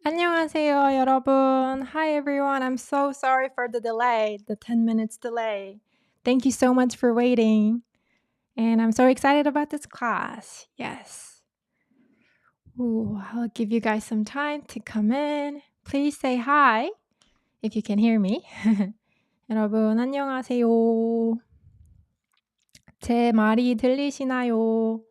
안녕하세요, 여러분. Hi, everyone. I'm so sorry for the delay, the 10 minutes delay. Thank you so much for waiting. And I'm so excited about this class. Yes. Ooh, I'll give you guys some time to come in. Please say hi if you can hear me. 여러분, 안녕하세요. 제 말이 들리시나요?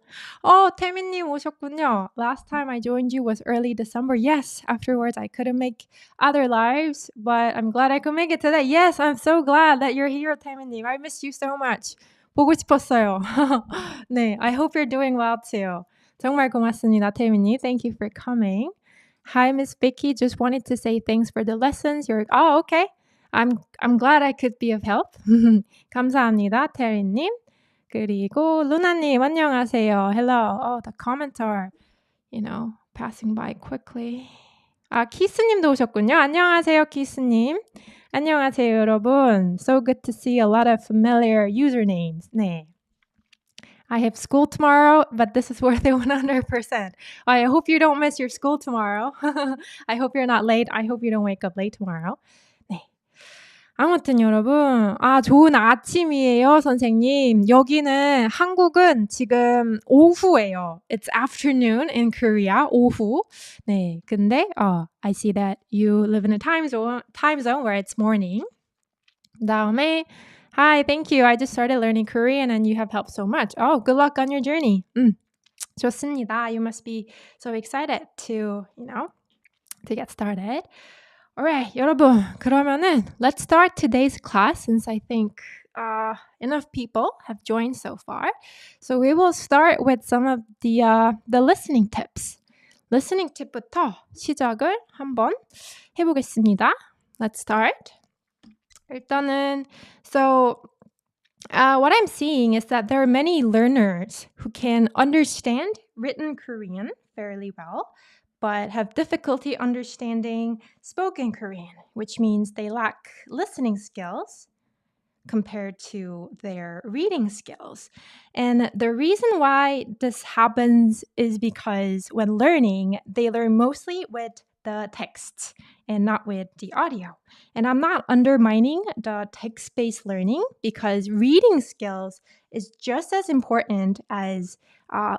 태민님 오셨군요. Last time I joined you was early December. Yes, afterwards I couldn't make other lives, but I'm glad I could make it today. Yes, I'm so glad that you're here, 태민님. I missed you so much. 보고 싶었어요. 네, I hope you're doing well too. 정말 고맙습니다, 태민님. Thank you for coming. Hi, Miss Vicky. Just wanted to say thanks for the lessons. Okay. I'm glad I could be of help. 감사합니다, 태린님. 그리고 루나님 안녕하세요. Hello. Oh, the comments are, passing by quickly. 키스님도 오셨군요. 안녕하세요, 키스님. 안녕하세요, 여러분. So good to see a lot of familiar usernames. 네. I have school tomorrow, but this is worth it 100%. I hope you don't miss your school tomorrow. I hope you're not late. I hope you don't wake up late tomorrow. 네. 아무튼 여러분, 좋은 아침이에요, 선생님. 여기는 한국은 지금 오후예요. It's afternoon in Korea, 오후. 네, 근데 I see that you live in a time zone where it's morning. 다음에 Hi, thank you. I just started learning Korean and you have helped so much. Oh, good luck on your journey. 좋습니다. You must be so excited to get started. Alright, 여러분, 그러면은 let's start today's class since I think enough people have joined so far. So we will start with some of the listening tips. Listening tip부터 시작을 한번 해보겠습니다. Let's start. 일단은, what I'm seeing is that there are many learners who can understand written Korean fairly well, but have difficulty understanding spoken Korean, which means they lack listening skills compared to their reading skills. And the reason why this happens is because when learning, they learn mostly with the text and not with the audio. And I'm not undermining the text-based learning because reading skills is just as important as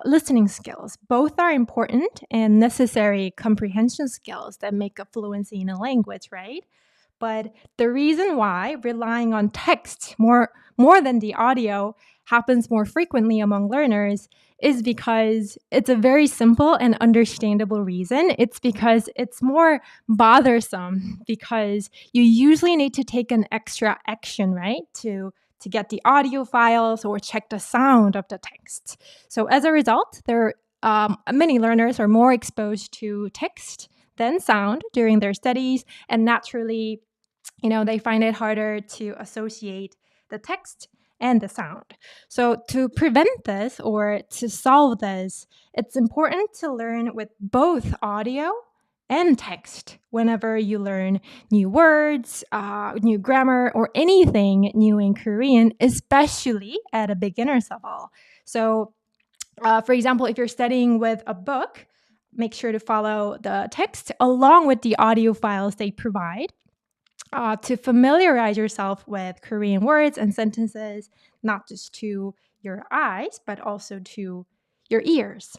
listening skills. Both are important and necessary comprehension skills that make a fluency in a language, right? But the reason why relying on text more than the audio happens more frequently among learners is because it's a very simple and understandable reason. It's because it's more bothersome because you usually need to take an extra action, right? To get the audio files or check the sound of the text. So as a result, many learners are more exposed to text than sound during their studies, and naturally, they find it harder to associate the text and the sound. So to prevent this or to solve this, it's important to learn with both audio and text whenever you learn new words, new grammar, or anything new in Korean, especially at a beginner's level. So, for example, if you're studying with a book, make sure to follow the text along with the audio files they provide. To familiarize yourself with Korean words and sentences, not just to your eyes, but also to your ears.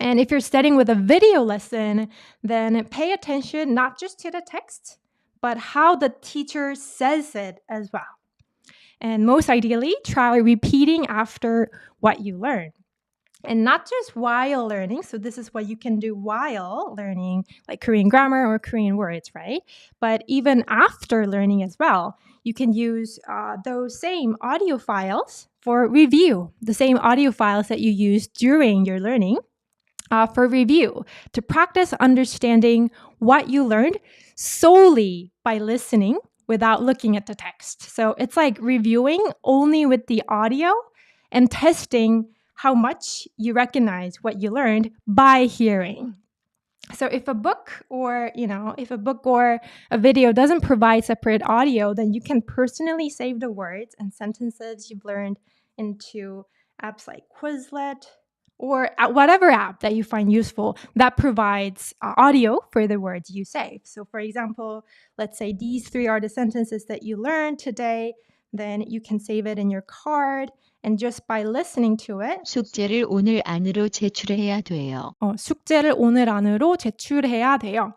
And if you're studying with a video lesson, then pay attention not just to the text, but how the teacher says it as well. And most ideally, try repeating after what you learn. And not just while learning. So this is what you can do while learning, like Korean grammar or Korean words, right? But even after learning as well, you can use those same audio files for review, the same audio files that you used during your learning for review, to practice understanding what you learned solely by listening without looking at the text. So it's like reviewing only with the audio and testing how much you recognize what you learned by hearing. So if a book or a video doesn't provide separate audio, then you can personally save the words and sentences you've learned into apps like Quizlet or whatever app that you find useful that provides audio for the words you say. So for example, let's say these 3 are the sentences that you learned today, then you can save it in your card, and just by listening to it, 숙제를 오늘 안으로 제출해야 돼요. 숙제를 오늘 안으로 제출해야 돼요.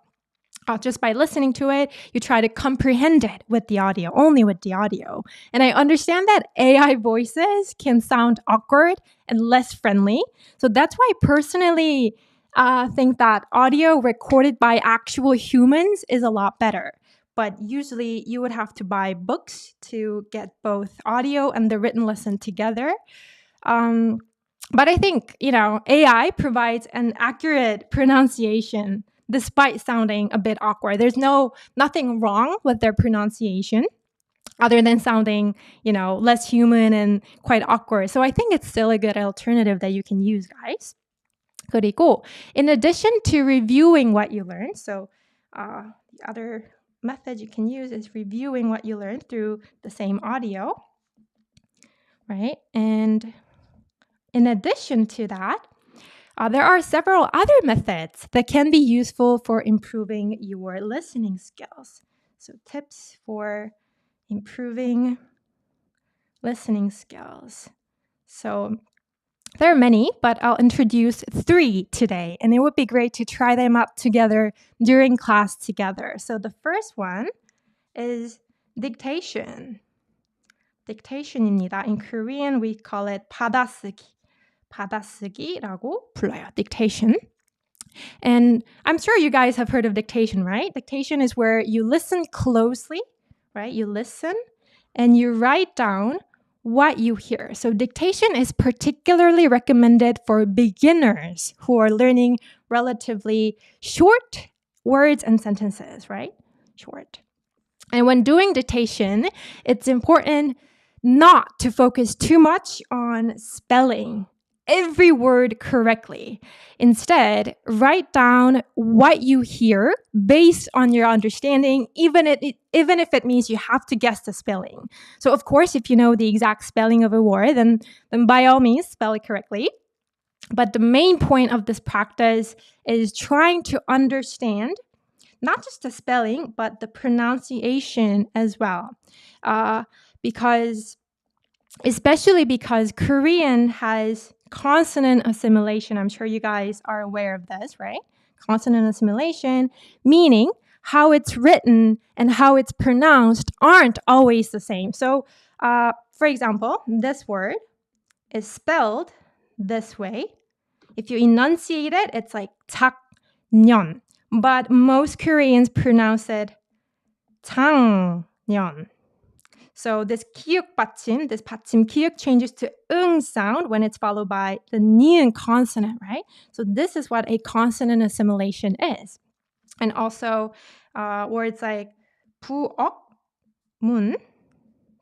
Just by listening to it, you try to comprehend it with the audio, only with the audio. And I understand that AI voices can sound awkward and less friendly. So that's why I personally think that audio recorded by actual humans is a lot better. But usually you would have to buy books to get both audio and the written lesson together. But I think, AI provides an accurate pronunciation despite sounding a bit awkward. There's nothing wrong with their pronunciation other than sounding, less human and quite awkward. So I think it's still a good alternative that you can use, guys. 그리고 in addition to reviewing what you learned, so the other method you can use is reviewing what you learned through the same audio, right? And in addition to that, there are several other methods that can be useful for improving your listening skills. So tips for improving listening skills. So there are many, but I'll introduce 3 today, and it would be great to try them out together during class together. So the first one is dictation. dictation입니다. In Korean, we call it 받아쓰기. 받아쓰기라고 불러요. Dictation. And I'm sure you guys have heard of dictation, right? Dictation is where you listen closely, right? You listen and you write down what you hear. So dictation is particularly recommended for beginners who are learning relatively short words and sentences, right? Short. And when doing dictation, it's important not to focus too much on spelling every word correctly. Instead, write down what you hear based on your understanding, even if it means you have to guess the spelling. So of course, if you know the exact spelling of a word, then by all means, spell it correctly. But the main point of this practice is trying to understand not just the spelling, but the pronunciation as well. Especially because Korean has consonant assimilation. I'm sure you guys are aware of this, right? Consonant assimilation, meaning how it's written and how it's pronounced aren't always the same. So, for example, this word is spelled this way. If you enunciate it, it's like 작년. But most Koreans pronounce it 장년. So this 기역 받침, this 받침 기역 changes to 응 sound when it's followed by the ni은 consonant, right? So this is what a consonant assimilation is. And also words like 부억문,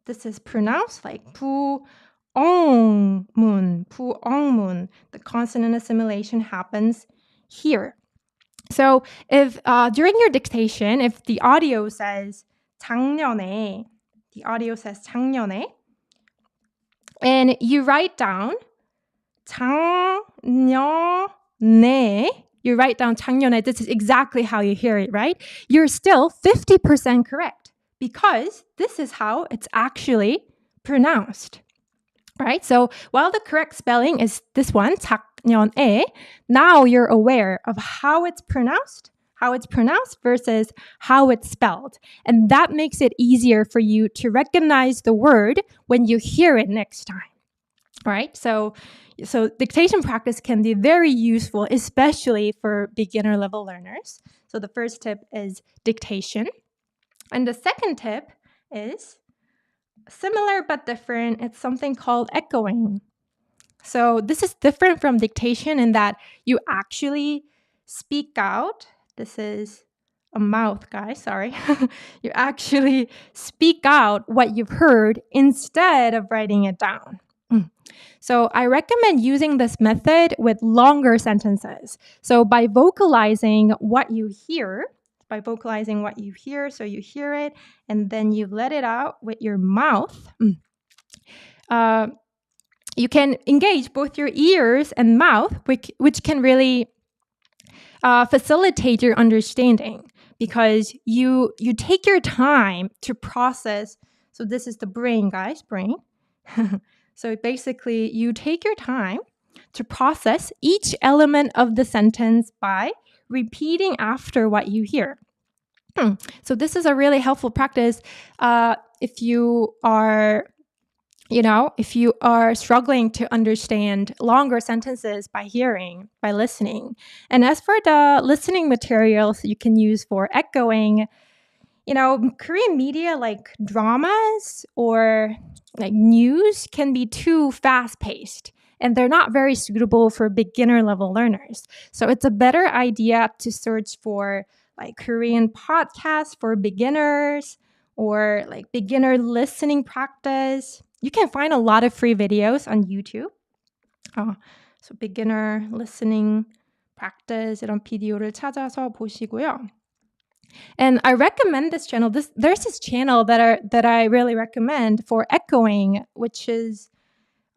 this is pronounced like 부엉문, 부엉문. The consonant assimilation happens here. So if during your dictation, if the audio says 작년에, and you write down 작년에, this is exactly how you hear it, right? You're still 50% correct because this is how it's actually pronounced, right? So while the correct spelling is this one, 작년에, now you're aware of how it's pronounced versus how it's spelled. And that makes it easier for you to recognize the word when you hear it next time, right? So dictation practice can be very useful, especially for beginner level learners. So the first tip is dictation. And the second tip is similar but different. It's something called echoing. So this is different from dictation in that you actually speak out. This is a mouth, guys, sorry. You actually speak out what you've heard instead of writing it down. So I recommend using this method with longer sentences. So by vocalizing what you hear, so you hear it and then you let it out with your mouth. you can engage both your ears and mouth, which can really facilitate your understanding, because you take your time to process. So this is the brain, guys, brain. So basically, you take your time to process each element of the sentence by repeating after what you hear. So this is a really helpful practice if you are struggling to understand longer sentences by hearing, by listening. And as for the listening materials you can use for echoing, Korean media like dramas or like news can be too fast-paced, and they're not very suitable for beginner level learners. So it's a better idea to search for like Korean podcasts for beginners or like beginner listening practice. You can find a lot of free videos on YouTube. So beginner listening practice 이런 비디오를 찾아서 보시고요. And I recommend this channel. There's this channel that I really recommend for echoing, which is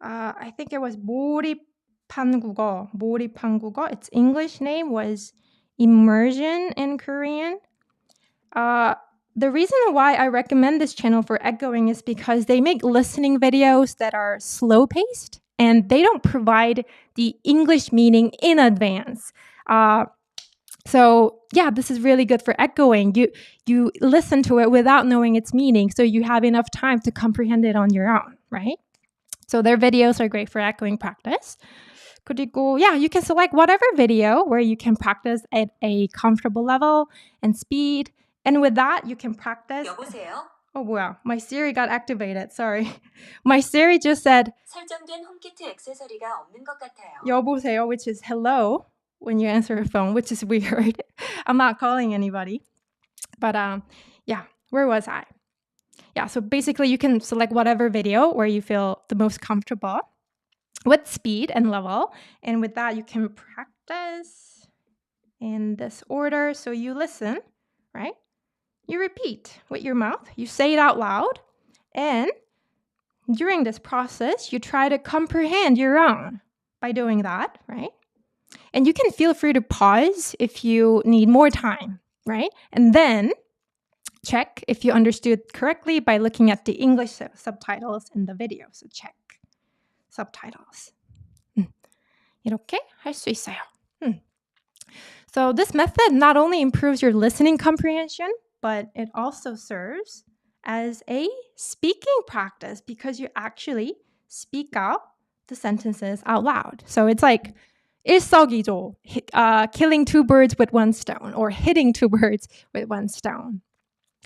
I think it was 몰입한국어. Its English name was Immersion in Korean. The reason why I recommend this channel for echoing is because they make listening videos that are slow-paced, and they don't provide the English meaning in advance. So yeah, this is really good for echoing. You listen to it without knowing its meaning, so you have enough time to comprehend it on your own, right? So their videos are great for echoing practice. 그리고 yeah, you can select whatever video where you can practice at a comfortable level and speed. And with that, you can practice. 여보세요? Oh, wow. My Siri got activated. Sorry. My Siri just said 설정된 홈키트 액세서리가 없는 것 같아요. 여보세요, which is hello when you answer a phone, which is weird. I'm not calling anybody. But yeah, where was I? Yeah, so basically you can select whatever video where you feel the most comfortable with speed and level. And with that, you can practice in this order. So you listen, right? You repeat with your mouth. You say it out loud. And during this process, you try to comprehend your own by doing that, right? And you can feel free to pause if you need more time, right? And then check if you understood correctly by looking at the English subtitles in the video. So check subtitles. 이렇게 할 수 있어요. So this method not only improves your listening comprehension, but it also serves as a speaking practice because you actually speak out the sentences out loud. So it's like 일석이조, killing two birds with one stone, or hitting two birds with one stone.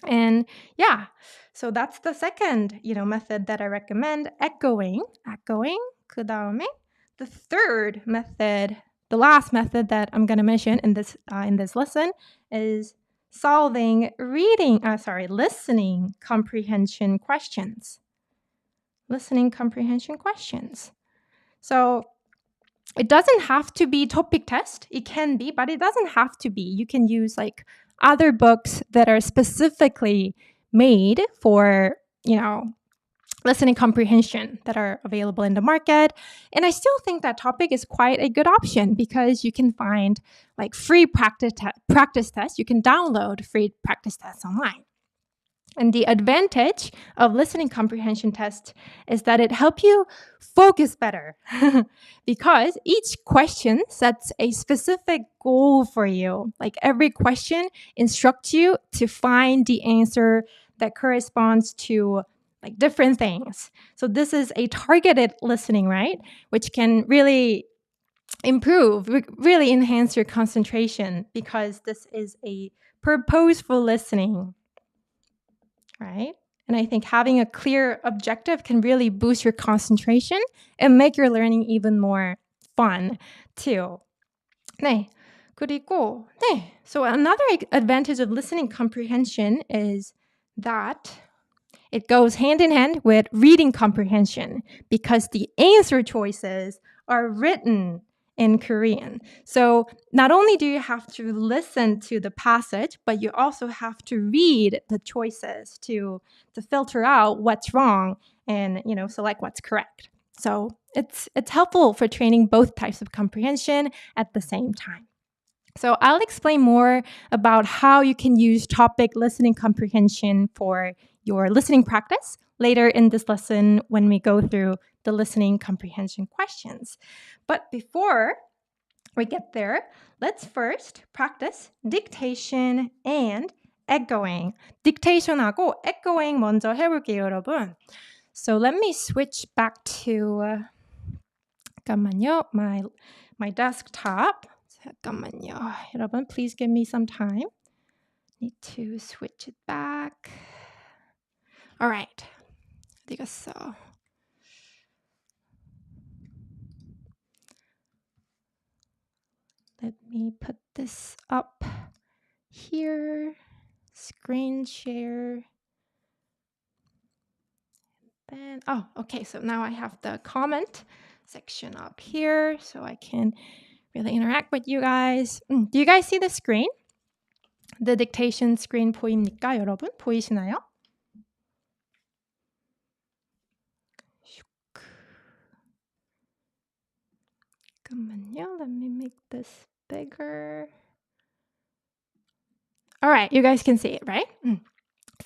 And yeah, so that's the second, method that I recommend, echoing. 그 다음에 the third method, the last method that I'm going to mention in this lesson is listening comprehension questions. Listening comprehension questions. So it doesn't have to be topic test. It can be, but it doesn't have to be. You can use like other books that are specifically made for, listening comprehension that are available in the market. And I still think that topic is quite a good option because you can find like free practice tests. You can download free practice tests online. And the advantage of listening comprehension test is that it helps you focus better because each question sets a specific goal for you. Like every question instructs you to find the answer that corresponds to like different things. So this is a targeted listening, right? Which can really really enhance your concentration because this is a purposeful listening. Right? And I think having a clear objective can really boost your concentration and make your learning even more fun too. 네. 그리고, 네. So another advantage of listening comprehension is that it goes hand in hand with reading comprehension because the answer choices are written in Korean. So not only do you have to listen to the passage, but you also have to read the choices to filter out what's wrong and, select what's correct. So it's helpful for training both types of comprehension at the same time. So I'll explain more about how you can use topic listening comprehension for your listening practice later in this lesson when we go through the listening comprehension questions. But before we get there, let's first practice dictation and echoing. dictation하고 echoing 먼저 해볼게요, 여러분. So let me switch back to 잠깐만요. My desktop. 잠깐만요. 여러분, please give me some time. Need to switch it back. All right. 어디 갔어? Let me put this up here. Screen share. Then, okay. So now I have the comment section up here so I can really interact with you guys. Do you guys see the screen? The dictation screen 보입니까, 여러분? 보이시나요? 잠깐만요. Let me make this bigger. All right, you guys can see it, right?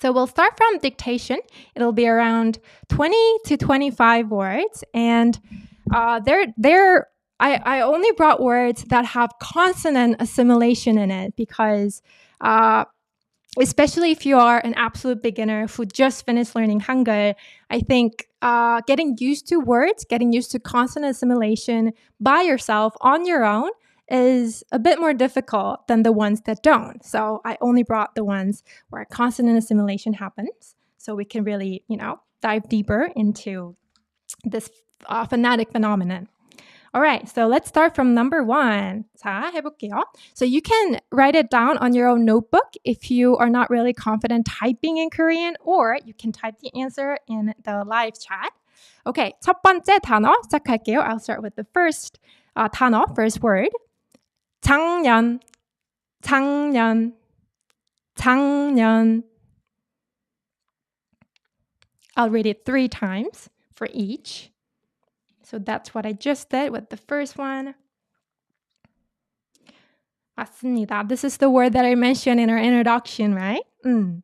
So we'll start from dictation. It'll be around 20 to 25 words, and I only brought words that have consonant assimilation in it because especially if you are an absolute beginner who just finished learning Hangul, I think getting used to words, getting used to consonant assimilation by yourself on your own is a bit more difficult than the ones that don't. So I only brought the ones where consonant assimilation happens so we can really, dive deeper into this phonetic phenomenon. All right, so let's start from number 1. 자, 해볼게요. So you can write it down on your own notebook if you are not really confident typing in Korean, or you can type the answer in the live chat. Okay, 첫 번째 단어 시작할게요. I'll start with the first 단어, first word. 작년, 작년, 작년. I'll read it 3 times for each. So that's what I just did with the first one. 맞습니다. This is the word that I mentioned in our introduction, right?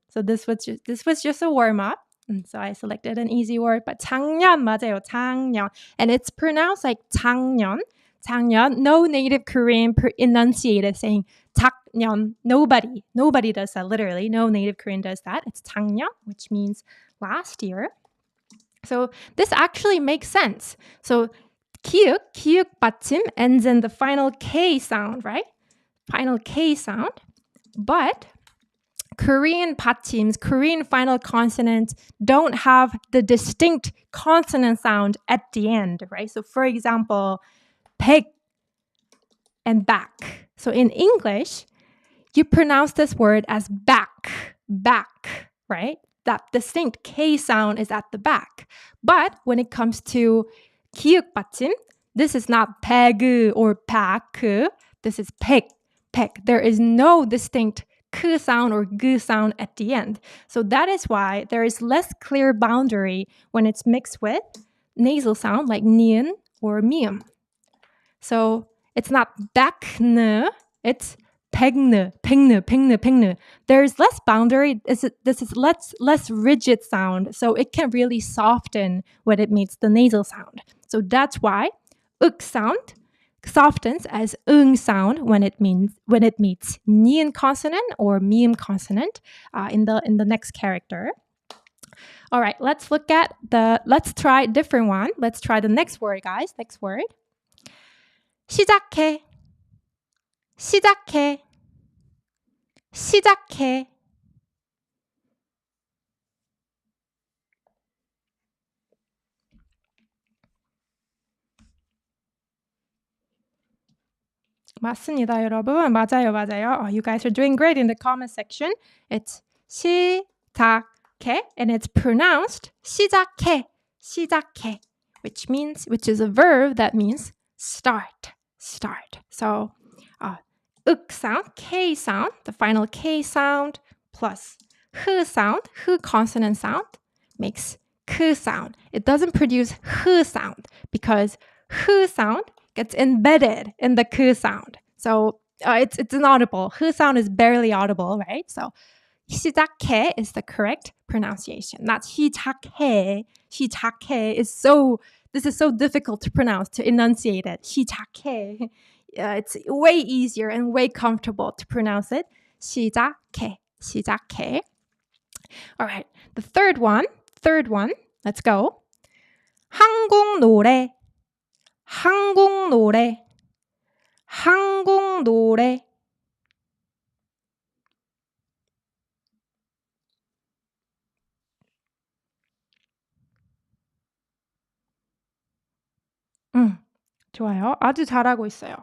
So this was just a warm-up. So I selected an easy word, but 작년 맞아요. 작년. And it's pronounced like 작년. 작년. No native Korean enunciated saying 작년. Nobody does that, literally. No native Korean does that. It's 작년, which means last year. So this actually makes sense. So 기역 받침 ends in the final K sound, right? Final K sound. But Korean 받침s, Korean final consonants don't have the distinct consonant sound at the end, right? So for example, 백 and back. So in English, you pronounce this word as back, right? That distinct K sound is at the back. But when it comes to 기역 받침, this is not 백 or 박. This is 백. There is no distinct K sound or G sound at the end. So that is why there is less clear boundary when it's mixed with nasal sound like ni은 or mium. So it's not 백느, it's 백느. There's less boundary. This is less rigid sound, so it can really soften when it meets the nasal sound. So that's why uk sound softens as sound when it meets ni은 consonant or mium consonant in the next character. All right, let's try a different one. Let's try the next word, guys. Next word. 시작해. 맞습니다, 여러분. 맞아요. Oh, you guys are doing great in the comment section. It's 시작해, and it's pronounced 시작해, which is a verb that means start. So, uk sound, K sound, the final K sound plus h sound, h consonant sound makes k sound. It doesn't produce h sound because h sound gets embedded in the k sound. So it's inaudible. H sound is barely audible, right? So 시작해 is the correct pronunciation. Not 시작해. 시작해 is this is so difficult to pronounce, to enunciate it. 시작해. It's way easier and way comfortable to pronounce it. 시작해. 시작해. All right. The third one. Let's go. 한국 노래. 한국 노래. 한국 노래. 좋아요. 아주 잘하고 있어요.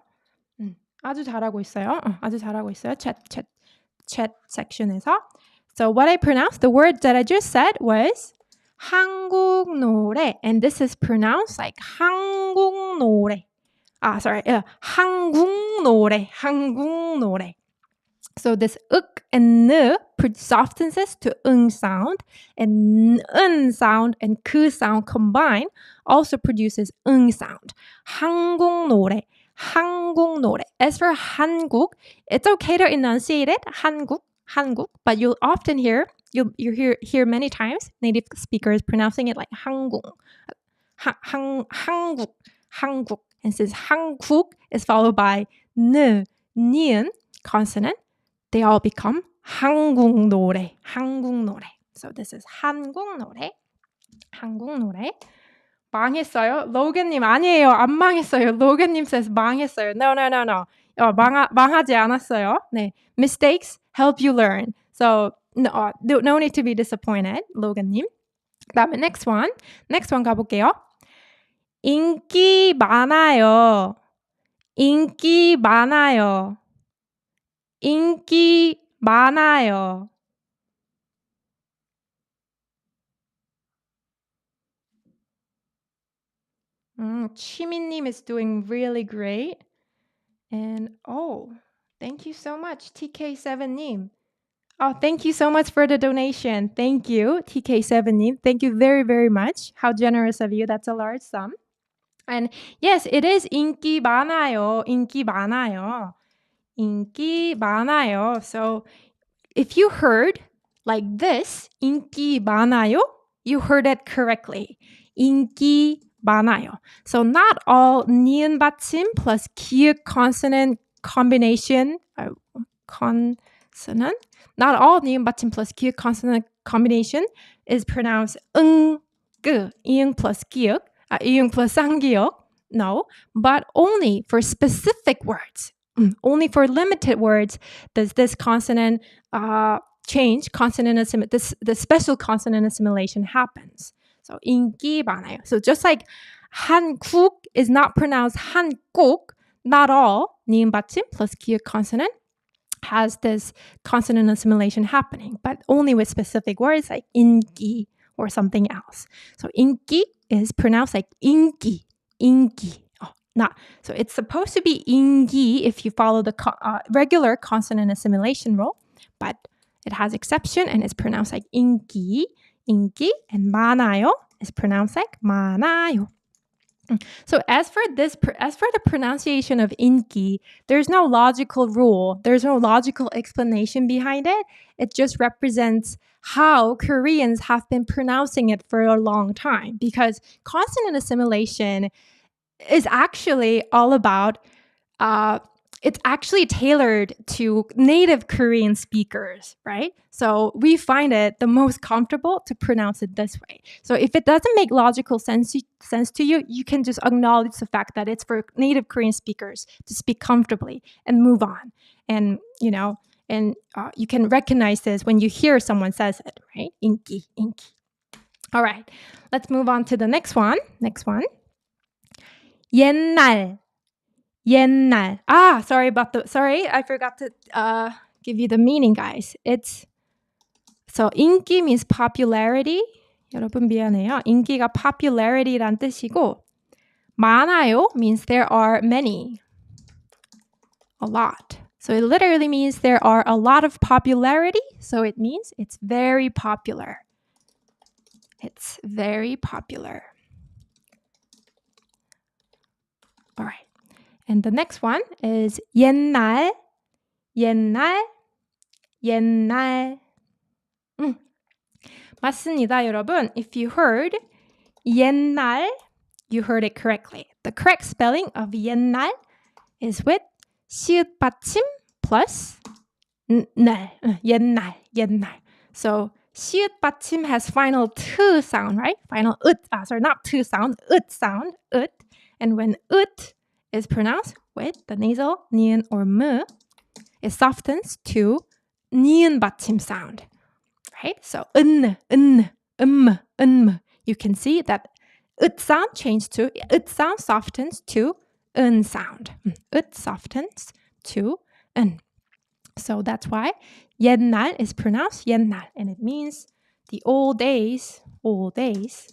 아주 잘하고 있어요. 아주 잘하고 있어요. chat section에서. So what I pronounced, the word that I just said was 한국 노래, and this is pronounced like 한국 노래. 한국 노래, 한국 노래. So this uk and n softens to sound, and n sound and k sound combined also produces sound. 한국 노래, 한국 노래. As for 한국, it's okay to enunciate it, 한국, but you'll often hear many times native speakers pronouncing it like 한국, 한국. And since 한국 is followed by nian consonant, they all become 한국 노래, 한국 노래. So this is 한국 노래, 한국 노래. 망했어요? 로겐님 아니에요. 안 망했어요. 로겐님 says 망했어요. No. 망하지 않았어요. 네, mistakes help you learn. So no need to be disappointed, 로겐님. 그다음에 next one 가볼게요. 인기 많아요. 인기 많아요. 인기 많아요. 치미님 is doing really great. And thank you so much, TK7님. Oh, thank you so much for the donation. Thank you, TK7님. Thank you very, very much. How generous of you. That's a large sum. And yes, it is 인기 많아요. 인기 많아요. 인기 많아요. So if you heard like this, 인기 많아요, you heard it correctly. 인기 많아요. So not all 니은 받침 plus 기역 consonant combination, not all 니은 받침 plus 기역 consonant combination is pronounced 이응 plus 기역, 이응 plus 쌍기역. No, but only for specific words. Only for limited words does this consonant change, the special consonant assimilation happens. So 인기 많아요. So just like 한국 is not pronounced 한국, not all 니은 받침 plus 기역 consonant has this consonant assimilation happening, but only with specific words like 인기 or something else. So 인기 is pronounced like 인기. So it's supposed to be 인기 if you follow the regular consonant assimilation rule, but it has exception and it's pronounced like 인기, and 많아요 is pronounced like 많아요. So as for the pronunciation of 인기, there's no logical rule, there's no logical explanation behind it. It just represents how Koreans have been pronouncing it for a long time, because consonant assimilation is actually all about, it's actually tailored to native Korean speakers, right? So we find it the most comfortable to pronounce it this way. So if it doesn't make logical sense to you, you can just acknowledge the fact that it's for native Korean speakers to speak comfortably and move on. And, you can recognize this when you hear someone says it, right? 인기. All right, let's move on to the next one. 옛날. Sorry, I forgot to give you the meaning, guys. So 인기 means popularity. 여러분 미안해요. 인기가 popularity란 뜻이고, 많아요 means there are many, a lot. So it literally means there are a lot of popularity. So it means it's very popular. It's very popular. All right. And the next one is 옛날, 옛날, 옛날. 맞습니다, 여러분. If you heard 옛날, you heard it correctly. The correct spelling of 옛날 is with 시읒 받침 plus 날. 옛날, 옛날. So 시읒 받침 has final t sound, right? Final not t sound, sound, And when is pronounced with the nasal ni은 or m, it softens to ni은 받침 sound, right? So You can see that sound changed to sound softens to sound. Softens to So that's why 옛날 is pronounced 옛날, and it means the old days, old days.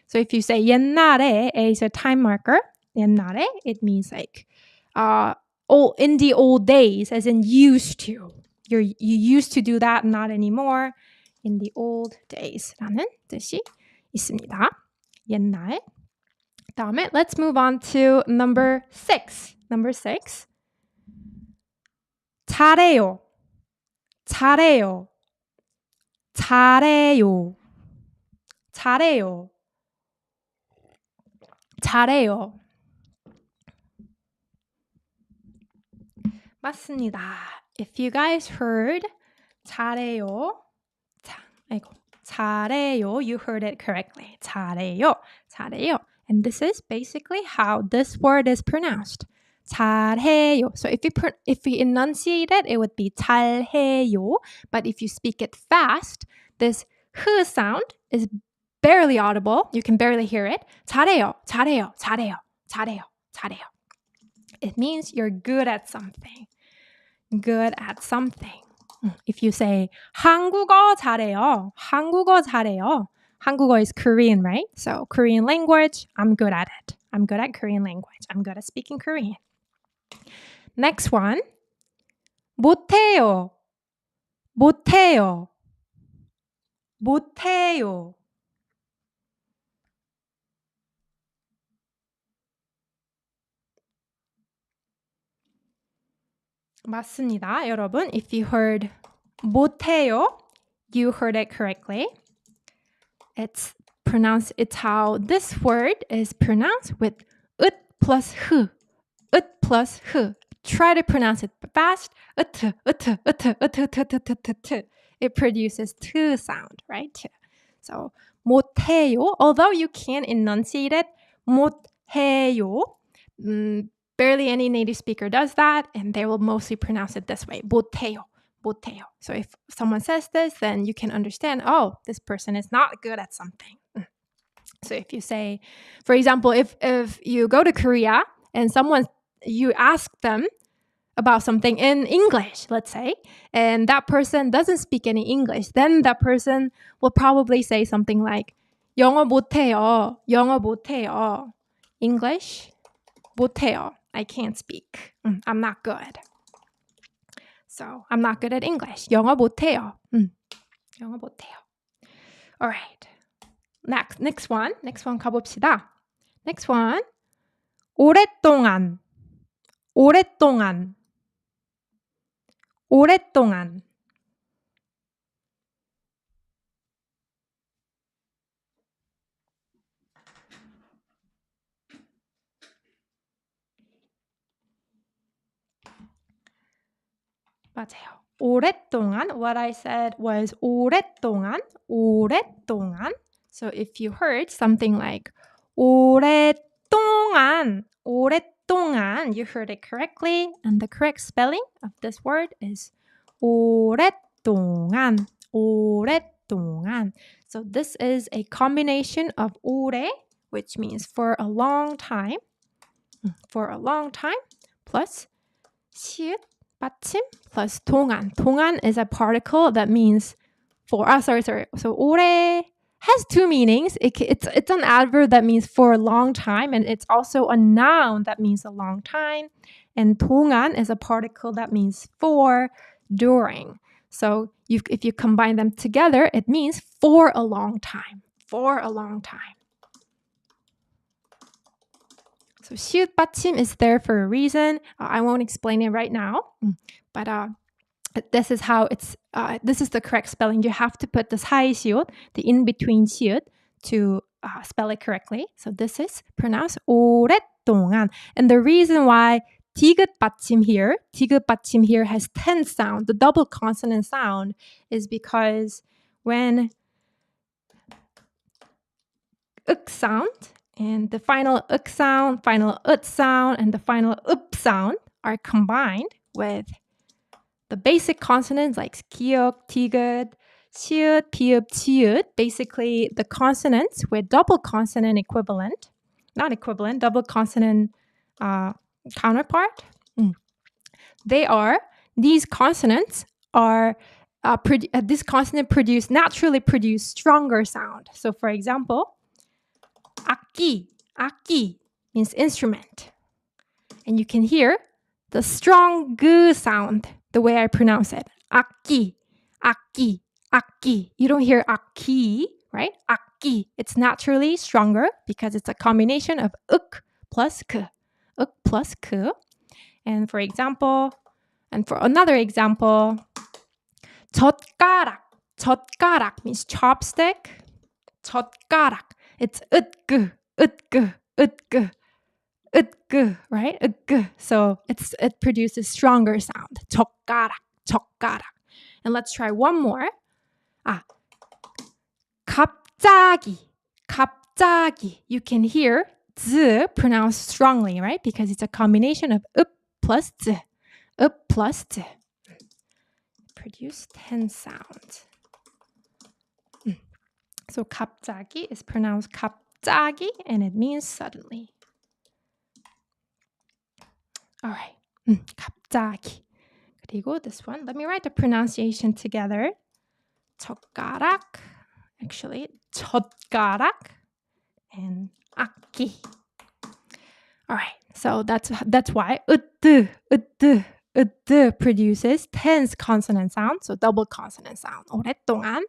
So if you say 옛날에, A is a time marker. 옛날에, it means like in the old days, as in used to. You used to do that, not anymore. In the old days 라는 뜻이 있습니다. 옛날. 다음에 let's move on to number 6. Number 6. 잘해요. 잘해요. 잘해요. 잘해요. 잘해요. 맞습니다. If you guys heard 잘해요. 잘해요. You heard it correctly. 잘해요. 잘해요. And this is basically how this word is pronounced. 잘해요. So if you enunciate it, it would be 잘해요. But if you speak it fast, this h sound is barely audible. You can barely hear it. 잘해요. 잘해요. 잘해요. 잘해요. 잘해요. It means you're good at something. Good at something. If you say 한국어 잘해요. 한국어 잘해요. 한국어 is Korean, right? So Korean language, I'm good at it. I'm good at Korean language. I'm good at speaking Korean. Next one. 못해요. 못해요. 못해요. 맞습니다, 여러분. If you heard 못해요, you heard it correctly. It's how this word is pronounced with ut plus h. Ut plus h. Try to pronounce it fast. It produces t sound, right? So 못해요, although you can enunciate it, 못해요. Barely any native speaker does that, and they will mostly pronounce it this way, 못해요, 못해요. So if someone says this, then you can understand, oh, this person is not good at something. So if you say, for example, if you go to Korea and you ask them about something in English, let's say, and that person doesn't speak any English, then that person will probably say something like, 영어 못해요, 영어 못해요. English, 못해요. I can't speak. I'm not good. So I'm not good at English. 영어 못해요. 영어 못해요. All right. Next one 가봅시다. Next one. 오랫동안. 오랫동안. 오랫동안. 맞아요. 오랫동안. What I said was 오랫동안. 오랫동안. So if you heard something like 오랫동안, 오랫동안, you heard it correctly. And the correct spelling of this word is 오랫동안, 오랫동안. So this is a combination of 오래, which means for a long time, plus 시읒 받침 plus 동안. 동안 is a particle that means for. So 오래 has two meanings. It's an adverb that means for a long time, and it's also a noun that means a long time. And 동안 is a particle that means for, during. So if you combine them together, it means for a long time. for a long time. So 시읒 받침 is there for a reason. I won't explain it right now, but this is how this is the correct spelling. You have to put this 하이시옷, the in-between 시읒, to spell it correctly. So this is pronounced 오랫동안. And the reason why 디귿 받침 here has 10 sound, the double consonant sound, is because when uk sound and the final uk sound, final ut sound, and the final up sound are combined with the basic consonants like 기역, 디귿, 시읒, 비읍, 치읒, basically the consonants with double consonant equivalent, not equivalent, double consonant counterpart. These consonants naturally produce stronger sound. So for example, 악기 means instrument. And you can hear the strong g sound the way I pronounce it. 악기. You don't hear 악기, right? 악기. It's naturally stronger because it's a combination of uk plus k. And for another example, 젓가락 means chopstick. 젓가락. It's utg, right? So it produces stronger sound. 젓가락. And let's try one more. 갑자기. You can hear z pronounced strongly, right? Because it's a combination of up plus z. Produce 10 sounds. So 갑자기 is pronounced 갑자기, and it means suddenly. All right. 갑자기. 그리고 this one, let me write the pronunciation together. 젓가락, actually, 젓가락, and 악기. All right. So that's why 으뜨 produces 10 consonant sound, so double consonant sound. 오랫동안.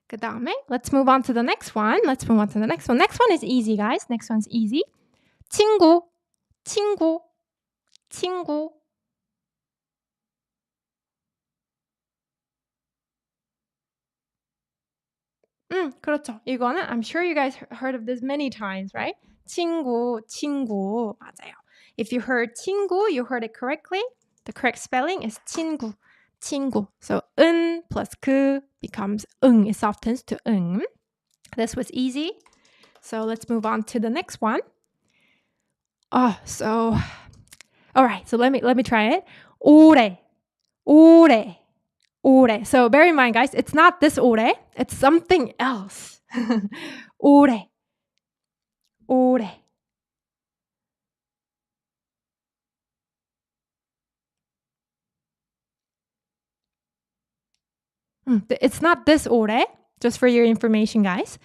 그 다음에, let's move on to the next one. Next one is easy, guys. Next one's easy. 친구. 그렇죠. 이거는 I'm sure you guys heard of this many times, right? 친구. 맞아요. If you heard 친구, you heard it correctly. The correct spelling is 친구. So 은 plus 그 becomes it softens to 응. This was easy. So let's move on to the next one. All right. So let me try it. 오래. So bear in mind, guys, it's not this 오래. It's something else. 오래. It's not this 오래. Just for your information, guys.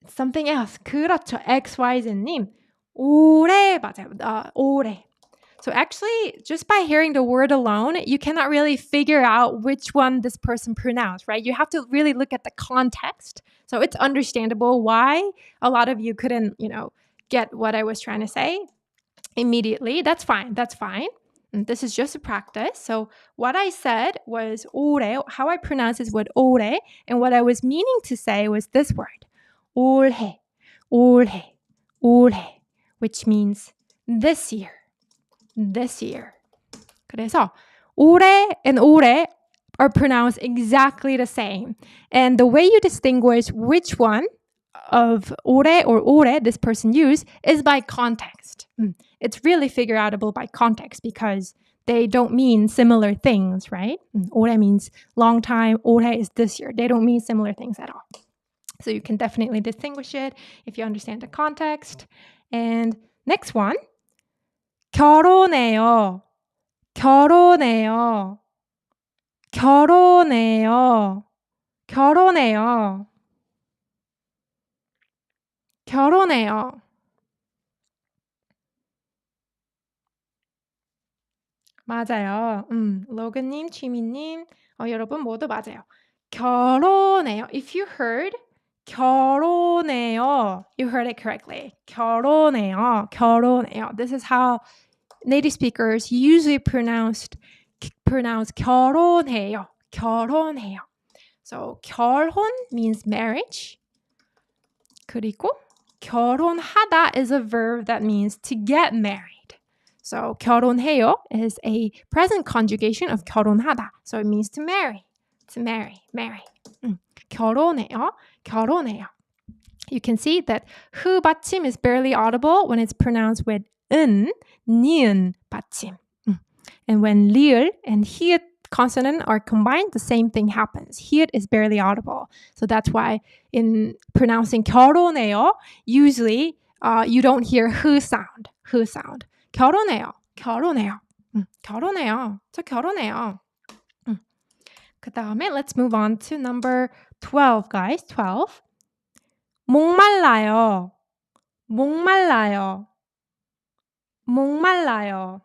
It's something else. 그렇죠. XYZ님. 오래 맞아요. 오래. So actually, just by hearing the word alone, you cannot really figure out which one this person pronounced, right? You have to really look at the context. So it's understandable why a lot of you couldn't, get what I was trying to say immediately. That's fine. And this is just a practice. So what I said was 오래. How I pronounce this word 오래. And what I was meaning to say was this word. 올해. Which means this year. 그래서 올해 and 올해 are pronounced exactly the same. And the way you distinguish which one of 올해 or 올해 this person used is by context. It's really figure outable by context because they don't mean similar things, right? 올해 means long time. 올해 is this year. They don't mean similar things at all. So you can definitely distinguish it if you understand the context. And next one. 결혼해요. 맞아요. 로그님, 취미님, 여러분 모두 맞아요. 결혼해요. If you heard 결혼해요. You heard it correctly. 결혼해요. 결혼해요. This is how native speakers usually pronounce 결혼해요. 결혼해요. So 결혼 means marriage. 그리고 결혼하다 is a verb that means to get married. So 결혼해요 is a present conjugation of 결혼하다. So it means to marry. To marry. 결혼해요. 결혼해요. You can see that hu 받침 is barely audible when it's pronounced with 은, 니은 받침. And when li을 and 히읗 consonant are combined, the same thing happens. 히읗 is barely audible. So that's why in pronouncing 결혼해요, usually you don't hear hu sound. 결혼해요. 결혼해요. 결혼해요. 저 결혼해요. 그 다음에 let's move on to number 12, guys. 12. 목말라요. 목말라요. 목말라요.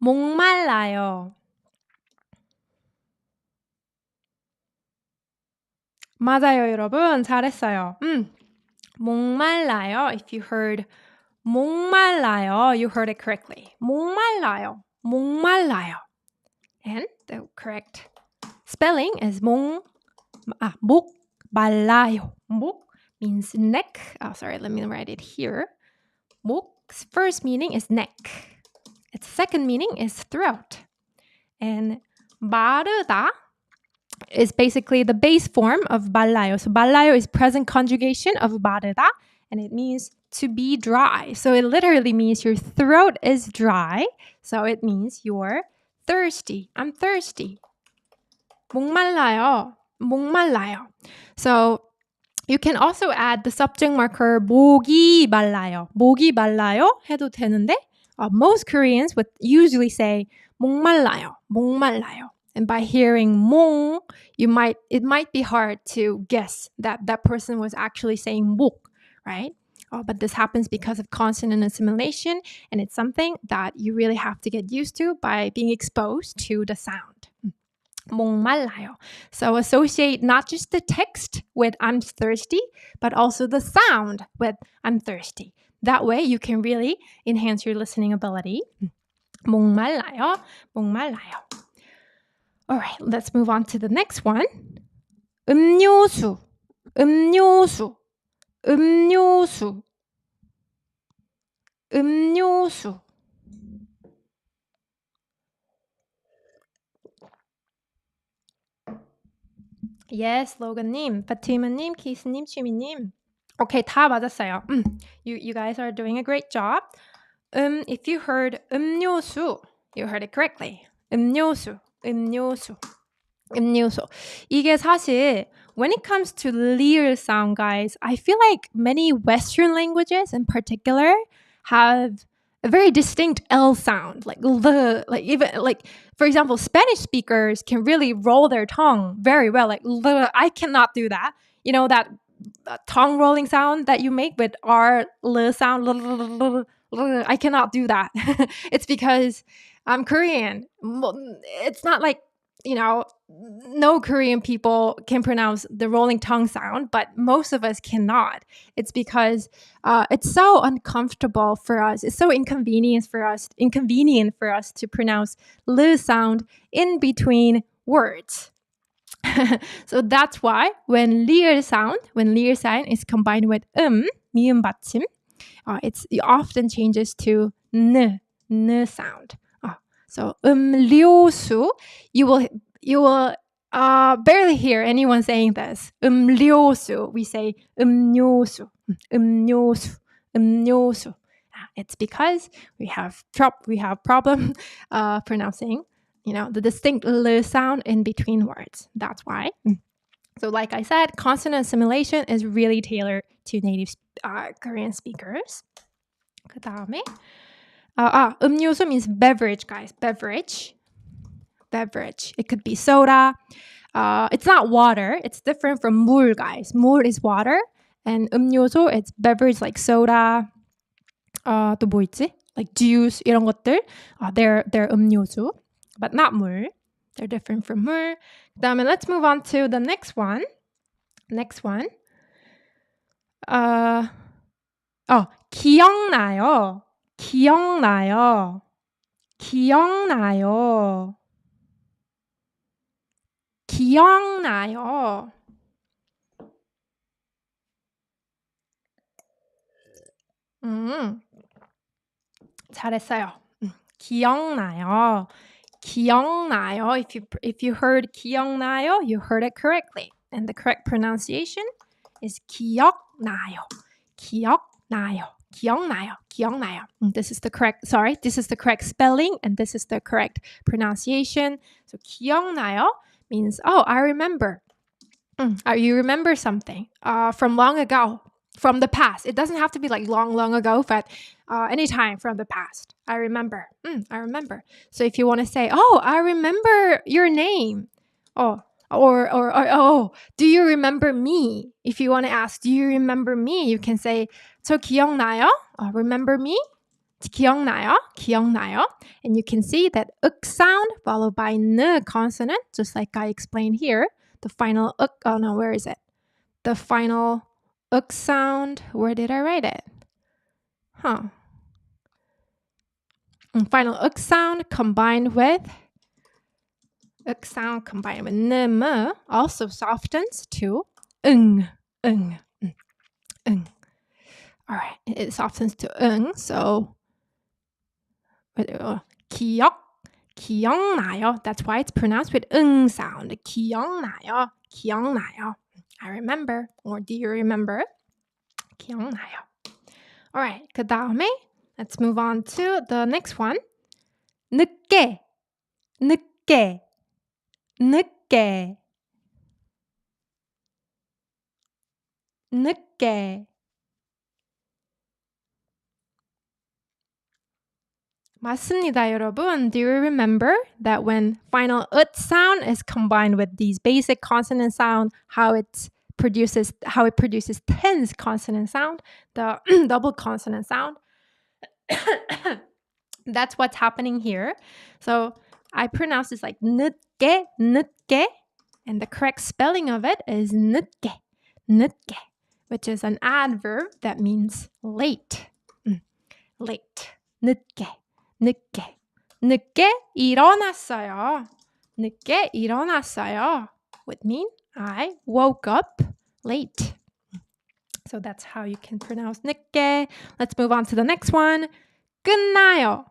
목말라요. 맞아요, 여러분. 잘했어요. 목말라요. If you heard 목말라요, you heard it correctly. 목말라요. 목말라요. And the correct spelling is 목말라요. 목 means neck. Oh, sorry, let me write it here. 목's first meaning is neck. Its second meaning is throat. And 마르다 is basically the base form of 말라요. So 말라요 is present conjugation of 마르다, and it means to be dry. So it literally means your throat is dry. So it means you're thirsty. I'm thirsty. 목말라요. 목말라요. So you can also add the subject marker 목이 말라요. 목이 말라요 해도 되는데 most Koreans would usually say 목말라요. 목말라요. And by hearing 몽, it might be hard to guess that that person was actually saying 목, right? But this happens because of consonant assimilation, and it's something that you really have to get used to by being exposed to the sound. 목말라요. So associate not just the text with I'm thirsty, but also the sound with I'm thirsty. That way you can really enhance your listening ability. 목말라요. 목말라요. All right, let's move on to the next one. 음료수. 음료수. 음료수. 음료수. Yes, 로건님, 파티마님, 키스님, 취미님. Okay, 다 맞았어요. You guys are doing a great job. If you heard 음료수, you heard it correctly. 음료수, 음료수, 음료수. 이게 사실 when it comes to lier sound, guys, I feel like many Western languages in particular have a very distinct L sound, like for example, Spanish speakers can really roll their tongue very well, like I cannot do that. You know that tongue rolling sound that you make with R L sound. I cannot do that. It's because I'm Korean. It's not like, you know, no Korean people can pronounce the rolling tongue sound, but most of us cannot. It's because it's so uncomfortable for us. It's so inconvenient for us to pronounce L sound in between words. So that's why when lier sound is combined with 미음 받침, it often changes to n sound. So 음료수, you will barely hear anyone saying this. 음료수, we say 음료수, 음료수, 음료수. It's because we have problem pronouncing, you know, the distinct L sound in between words. That's why. So like I said, consonant assimilation is really tailored to native Korean speakers. 그 다음에 음료수 means beverage, guys. Beverage. It could be soda. It's not water. It's different from 물, guys. 물 is water. And 음료수, it's beverage like soda. 또 뭐 있지? Like juice, 이런 것들. They're 음료수. But not 물. They're different from 물. 그다음에 let's move on to the next one. 기억나요. 기억나요. 기억나요. 기억나요. 잘했어요. 기억나요. 기억나요. If you heard 기억나요, you heard it correctly. And the correct pronunciation is 기억나요. 기억나요. 기억나요. 기억나요. This is the correct spelling and this is the correct pronunciation. So 기억나요 means, oh, I remember. You remember something from long ago, from the past. It doesn't have to be like long ago, but anytime from the past. I remember. I remember. So if you want to say, oh, I remember your name. Or, do you remember me? If you want to ask, do you remember me? You can say, 저 기억나요? Remember me? 기억나요? 기억나요? And you can see that uk sound followed by n consonant, just like I explained here. The final uk, where is it? The final uk sound, where did I write it? And final uk sound combined with nim also softens to ung. All right, it softens to so 기억나요. That's why it's pronounced with sound. 기억나요. 기억나요. I remember. Or do you remember? 기억나요. All right, 그 다음에 let's move on to the next one. 늦게. 맞습니다, 여러분. Do you remember that when final ut sound is combined with these basic consonant sound, how it produces tense consonant sound, the double consonant sound? That's what's happening here. So I pronounce this like 늦게, and the correct spelling of it is 늦게, which is an adverb that means late. Late. 늦게 일어났어요. Would mean I woke up late. So that's how you can pronounce 늦게. Let's move on to the next one. 끝나요.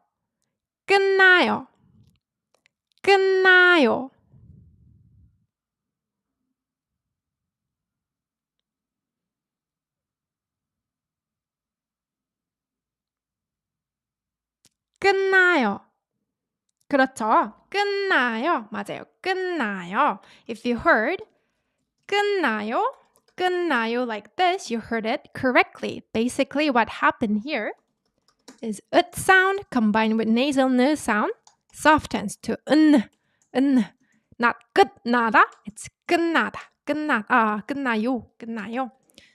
그렇죠. 끝나요. 맞아요. 끝나요. If you heard 끝나요 like this, you heard it correctly. Basically, what happened here is ut sound combined with nasal n sound softens to n. Not 끝나다, it's 끝나요.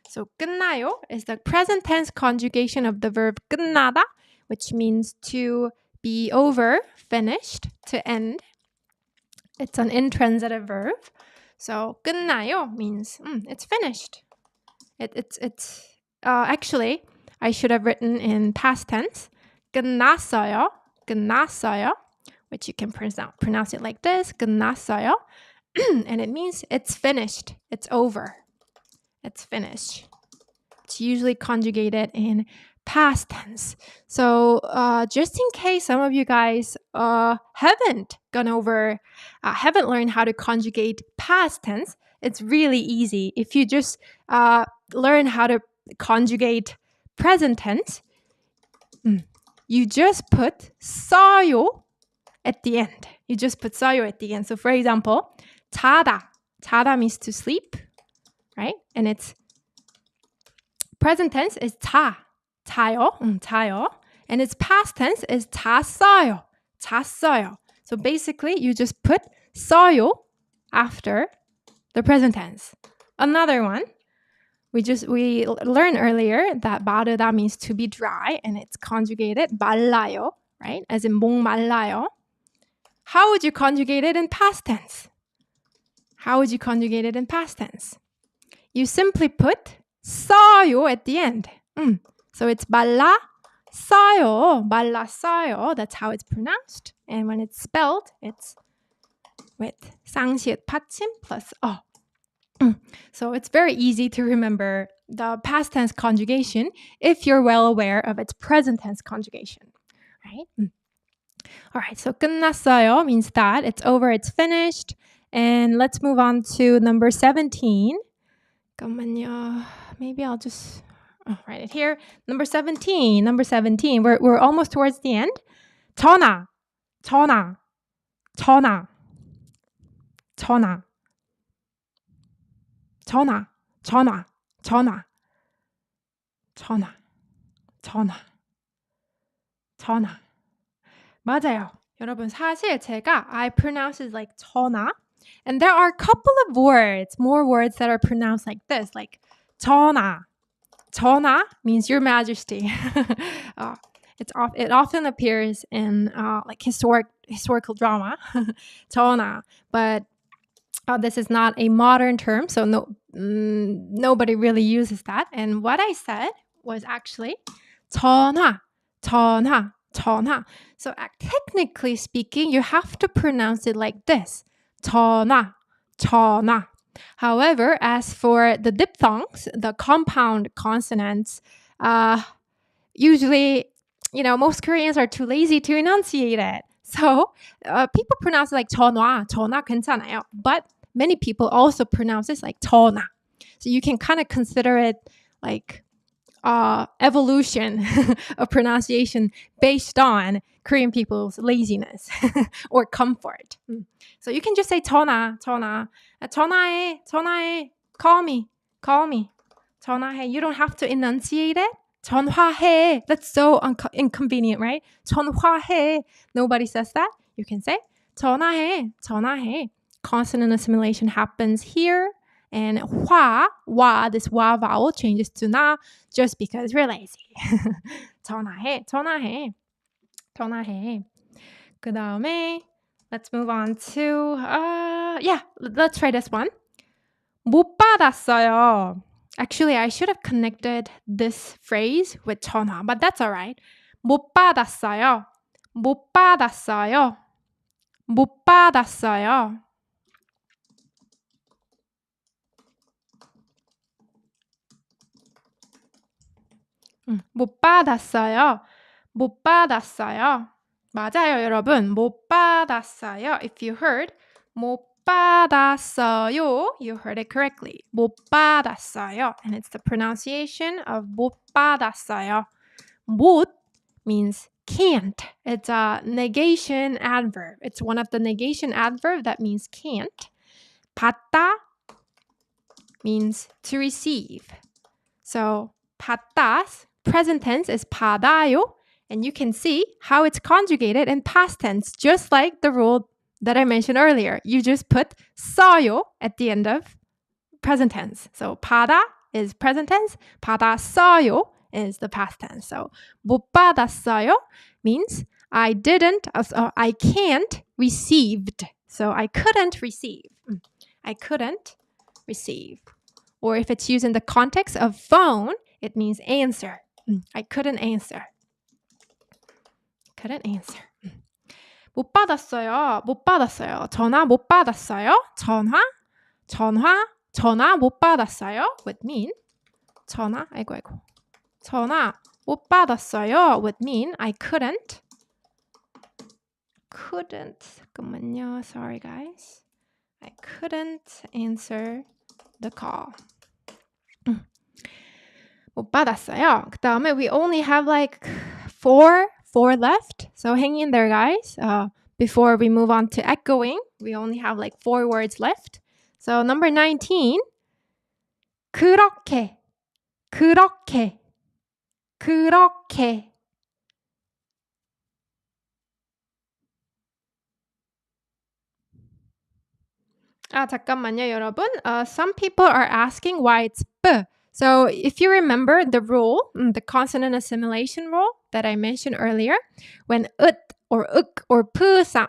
So 끝나요 is the present tense conjugation of the verb 끝나다, which means to be over, finished, to end. It's an intransitive verb. So 끝나요 means it's finished. It's actually I should have written in past tense. 끝났어요, which you can pronounce it like this. 끝났어요, and it means it's finished. It's over. It's finished. It's usually conjugated in past tense. So just in case some of you guys haven't learned how to conjugate past tense, it's really easy. If you just learn how to conjugate present tense, you just put 써요 at the end. So for example, 자다 means to sleep, right? And it's present tense is 자요. And its past tense is 잤어요. So basically, you just put 써요 after the present tense. Another one, we learned earlier that 마르다 means to be dry, and it's conjugated 말라요, right? As in 목 말라요. how would you conjugate it in past tense? How would you conjugate it in past tense? You simply put 써요 at the end. So it's 말랐어요. 말랐어요. That's how it's pronounced. And when it's spelled, it's with 상시읒 받침 plus 어. So it's very easy to remember the past tense conjugation if you're well aware of its present tense conjugation. Right? All right, so 끝났어요 means that it's over, it's finished. And let's move on to number 17. 잠깐만요. Maybe I'll just write it here. Number 17. We're almost towards the end. 전화. 전화. 전화. 전화. 전화. 전화. 전화. 전화. 전화. 전화. 맞아요. 여러분, 사실 제가 I pronounce it like 전화. And there are a couple of words, more words that are pronounced like this, like 전하. 전하 means your majesty. It often appears in like historical drama, 전하. But this is not a modern term, so nobody really uses that. And what I said was actually 전하, 전하, 전하. So technically speaking, you have to pronounce it like this. 전화, 전화. However, as for the diphthongs, the compound consonants, usually, most Koreans are too lazy to enunciate it. So people pronounce it like 전화, 전화 괜찮아요. But many people also pronounce it like 전화. So you can kind of consider it like evolution of pronunciation based on Korean people's laziness or comfort. So you can just say 전화, 전화. 전화해, 전화해. Call me. 전화해. You don't have to enunciate it. 전화해. That's so inconvenient, right? 전화해. Nobody says that. You can say 전화해, 전화해. Consonant assimilation happens here. And this wa vowel changes to na just because we're lazy. 전화해, 전화해. 전화해. 그 다음에 let's move on to let's try this one. 못 받았어요. Actually, I should have connected this phrase with 전화, but that's all right. 못 받았어요. 못 받았어요. 못 받았어요. 못 받았어요. 못 받았어요. 맞아요, 여러분. 못 받았어요. If you heard 못 받았어요, you heard it correctly. 못 받았어요. And it's the pronunciation of 못 받았어요. 못 means can't. It's a negation adverb. It's one of the negation adverb that means can't. 받다 means to receive. So 받다's present tense is 받아요. And you can see how it's conjugated in past tense, just like the rule that I mentioned earlier. You just put 써요 at the end of present tense. So 받아 is present tense, 받았어요 is the past tense. So 못 받았어요 means I can't received. So I couldn't receive. I couldn't receive. Or if it's used in the context of phone, it means answer. I couldn't answer. Couldn't answer. 못 받았어요. 못 받았어요. 전화 못 받았어요. 전화 못 받았어요 would mean 전화 전화 못 받았어요 would mean I couldn't 잠깐만요. Sorry guys. I couldn't answer the call. 못 받았어요. 그 다음에 we only have like four left. So hang in there, guys. Before we move on to echoing, we only have like 4 words left. So number 19. 그렇게. 잠깐만요, 여러분. Some people are asking why it's b. So if you remember the rule, the consonant assimilation rule that I mentioned earlier, when ut or uk or p sound,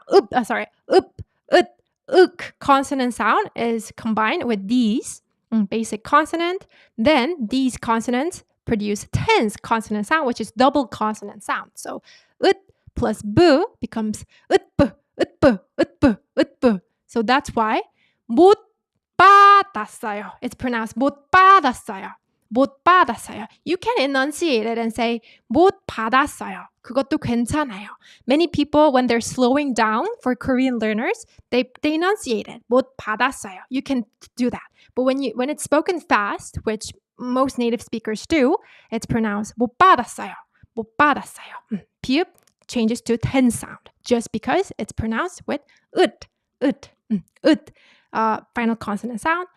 uk consonant sound is combined with these basic consonant. Then these consonants produce tense consonant sound, which is double consonant sound. So ut plus b becomes utb, utb, utb, utb. So that's why 못 받았어요. It's pronounced 못 받았어요. 못 받았어요. You can enunciate it and say 못 받았어요. 그것도 괜찮아요. Many people, when they're slowing down for Korean learners, they enunciate it. 못 받았어요. You can do that. But when it's spoken fast, which most native speakers do, it's pronounced 못 받았어요. 못 받았어요. 비읍 changes to tense sound just because it's pronounced with ut. Final consonant sound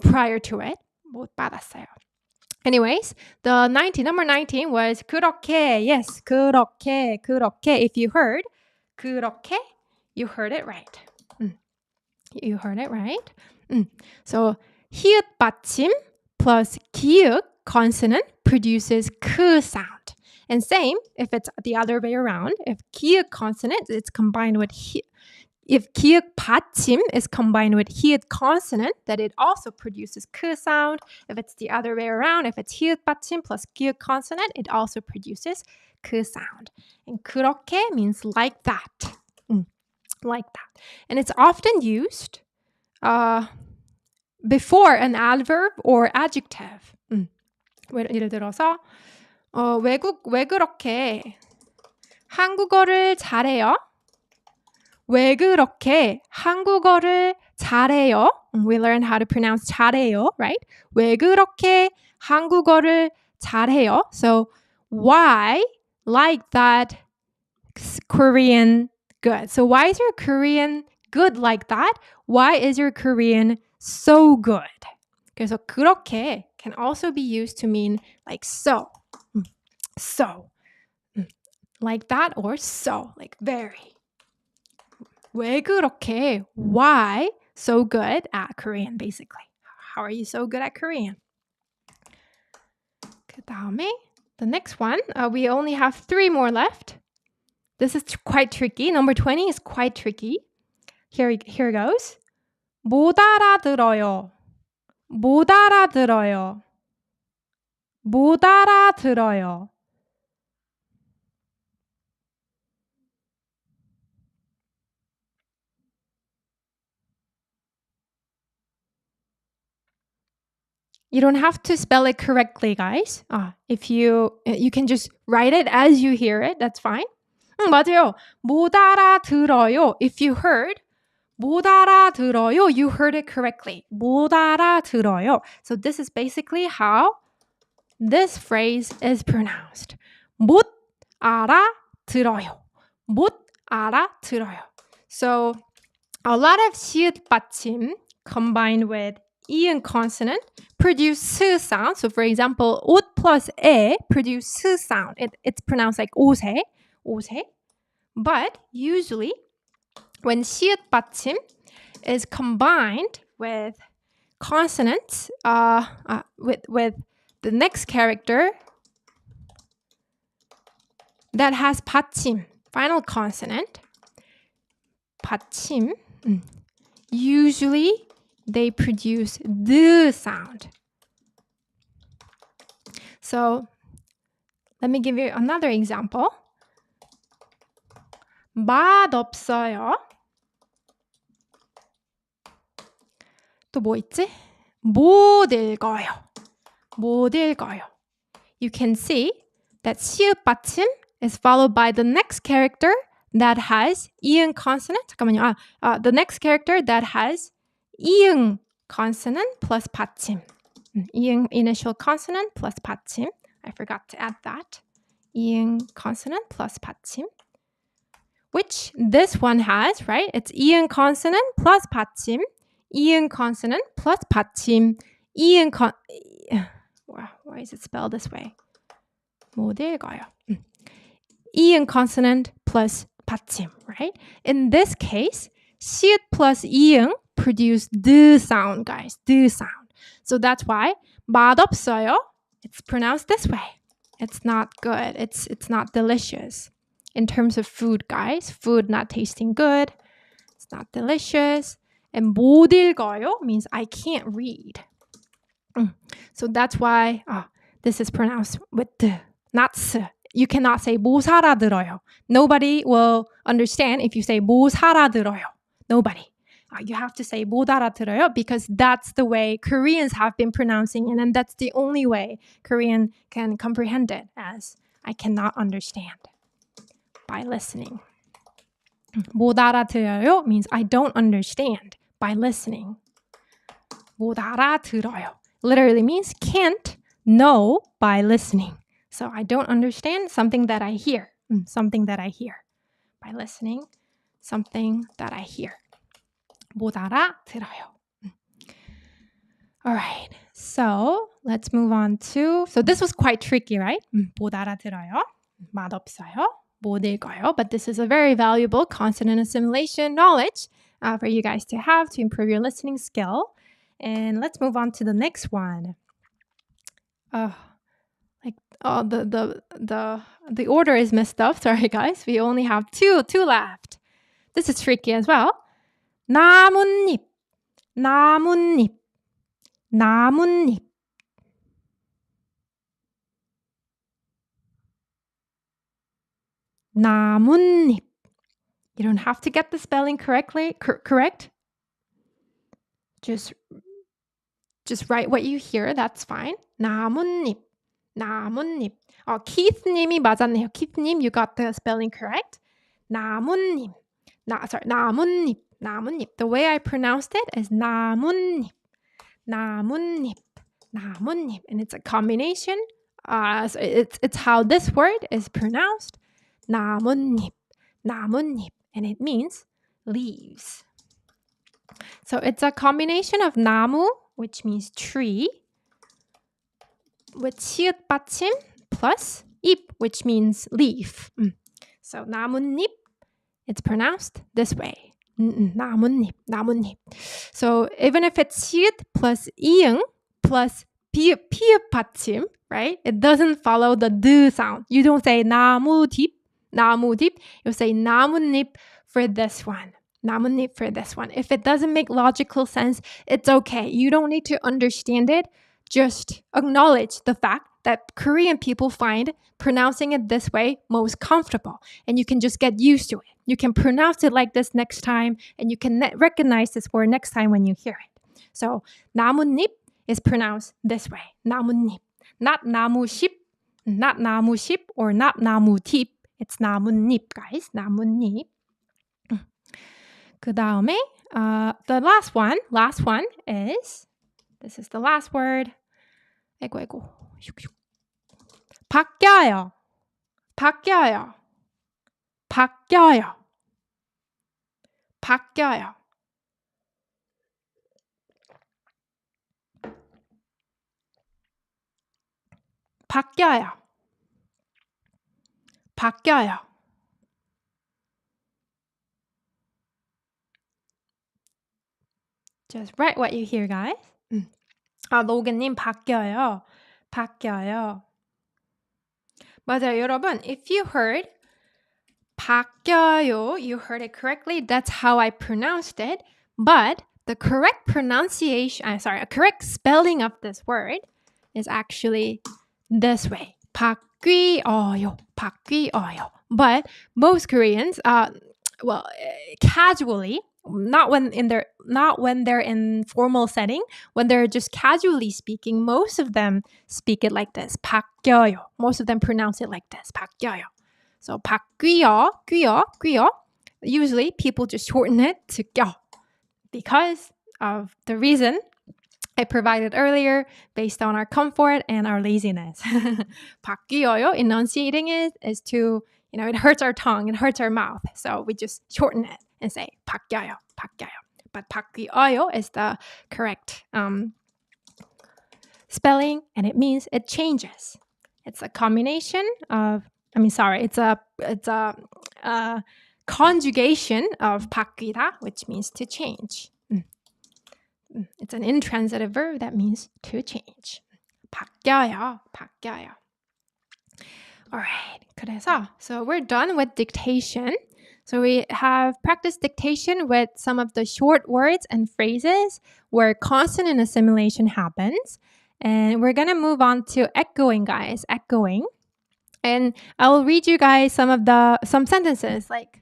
prior to it. 못 받았어요. Anyways, number 19 was 그렇게. Yes, 그렇게. If you heard 그렇게, you heard it right. You heard it right. So 히읗 받침 plus 기역 consonant produces 크 sound. And same if it's the other way around. If 기역 consonant is combined with if 기역 받침 is combined with 히읗 consonant, that it also produces 크 sound. If it's the other way around, if it's 히읗 받침 plus 기역 consonant, it also produces 그 sound. And 그렇게 means like that. Like that. And it's often used before an adverb or adjective. 예를 들어서 외국 왜 그렇게 한국어를 잘해요? 왜 그렇게 한국어를 잘해요? We learned how to pronounce 잘해요, right? 왜 그렇게 한국어를 잘해요? So why like that Korean good? So why is your Korean good like that? Why is your Korean so good? 그래서 그렇게 can also be used to mean like so. So. Like that or so. Like very. 왜 그렇게? Why so good at Korean, basically? How are you so good at Korean? 그 다음에, the next one, we only have 3 more left. This is quite tricky. Number 20 is quite tricky. Here goes. 못 알아들어요. 못 알아들어요. 못 알아들어요. You don't have to spell it correctly, guys. If you can just write it as you hear it, that's fine. 맞아요. 못 알아들어요. If you heard 못 알아들어요, you heard it correctly. 못 알아들어요. So this is basically how this phrase is pronounced. 못 알아들어요. 못 알아들어요. So a lot of 시읒 받침 combined with 이응 consonant produce 스 sound. So for example, 옷 plus 에 produce 스 sound. It's pronounced like 옷에. But usually when 시읒 받침 is combined with consonants, with the next character that has 받침, final consonant, 받침, usually they produce the sound. So let me give you another example. 맛없어요. 또 뭐 있지? 못 읽어요. 못 읽어요. You can see that 시읒 받침 is followed by the next character that has 이응 consonant. 잠깐만요. The next character that has 이응 consonant plus 받침. 이응 initial consonant plus 받침. I forgot to add that. 이응 consonant plus 받침. Which this one has, right? It's 이응 consonant plus 받침. 이응 consonant plus 받침. Why is it spelled this way? 못 읽어요. 이응 consonant plus 받침, right? In this case, 시읒 plus 이응 produce the sound, guys. The sound. So that's why 맛없어요, it's pronounced this way. It's not good. It's not delicious. in terms of food, guys. Food not tasting good. It's not delicious. And 못 읽어요 means I can't read. So that's why this is pronounced with the, not s. You cannot say 못 알아들어요. Nobody will understand if you say 못 알아들어요. Nobody. You have to say 못 알아들어요 because that's the way Koreans have been pronouncing it, and that's the only way Korean can comprehend it as I cannot understand by listening. 못 알아들어요 means I don't understand by listening. 못 알아들어요 literally means can't know by listening. So I don't understand something that I hear. Something that I hear. By listening, something that I hear. 못 알아들어요. All right. So let's move on to, so this was quite tricky, right? 못 알아들어요. 맛없어요. 못 읽어요. But this is a very valuable consonant assimilation knowledge for you guys to have to improve your listening skill. And let's move on to the next one. The order is messed up. Sorry, guys. We only have two left. This is tricky as well. 나뭇잎, 나뭇잎, 나뭇잎. 나뭇잎. You don't have to get the spelling correct. Just write what you hear. That's fine. 나뭇잎, 나뭇잎. Keith님이 맞았네요. Keith님, you got the spelling correct. 나뭇잎. 나뭇잎. 나뭇잎. The way I pronounced it is 나뭇잎. 나뭇잎. 나뭇잎. And it's a combination. So it's how this word is pronounced. 나뭇잎. 나뭇잎. And it means leaves. So it's a combination of 나무, which means tree, with 치읓 받침 plus 잎, which means leaf. So 나뭇잎, it's pronounced this way. 나뭇잎, 나뭇잎. So even if it's 치읓 plus 이응 plus 피읓 받침, right? It doesn't follow the d sound. You don't say 나무잎, 나무잎. You say 나뭇잎 for this one. 나뭇잎 for this one. If it doesn't make logical sense, it's okay. You don't need to understand it. Just acknowledge the fact that Korean people find pronouncing it this way most comfortable. And you can just get used to it. You can pronounce it like this next time, and you can recognize this word next time when you hear it. So 나뭇잎 is pronounced this way. 나뭇잎. Not 나무십, not 나무십, or not 나무팁. It's 나뭇잎, guys. 나뭇잎. 그 다음에 the last one is, this is the last word. 아이고. 바뀌어요. 바뀌어요. 바뀌어요. 바뀌어요. 바뀌어요. 바뀌어요. Just write what you hear, guys. 로겐님 바뀌어요. 바뀌어요. 맞아요, 여러분. If you heard 바뀌어요, you heard it correctly. That's how I pronounced it. But the correct correct spelling of this word is actually this way. 바뀌어요. 바뀌어요. But most Koreans, casually, not when they're in formal setting, when they're just casually speaking, most of them speak it like this. 바뀌어요. Most of them pronounce it like this. 바뀌어요. So 바뀌어, 귀여. Usually people just shorten it to 껴 because of the reason I provided earlier based on our comfort and our laziness. 바뀌어요, enunciating it is to, it hurts our tongue, it hurts our mouth. So we just shorten it and say 바뀌어요. But 바뀌어요 is the correct spelling, and it means it changes. It's a combination of, it's a conjugation of 바뀌다, which means to change. It's an intransitive verb that means to change. 바뀌어요. All right. 그래서, so we're done with dictation. So we have practiced dictation with some of the short words and phrases where consonant assimilation happens. And we're going to move on to echoing, guys. Echoing. And I'll read you guys some sentences like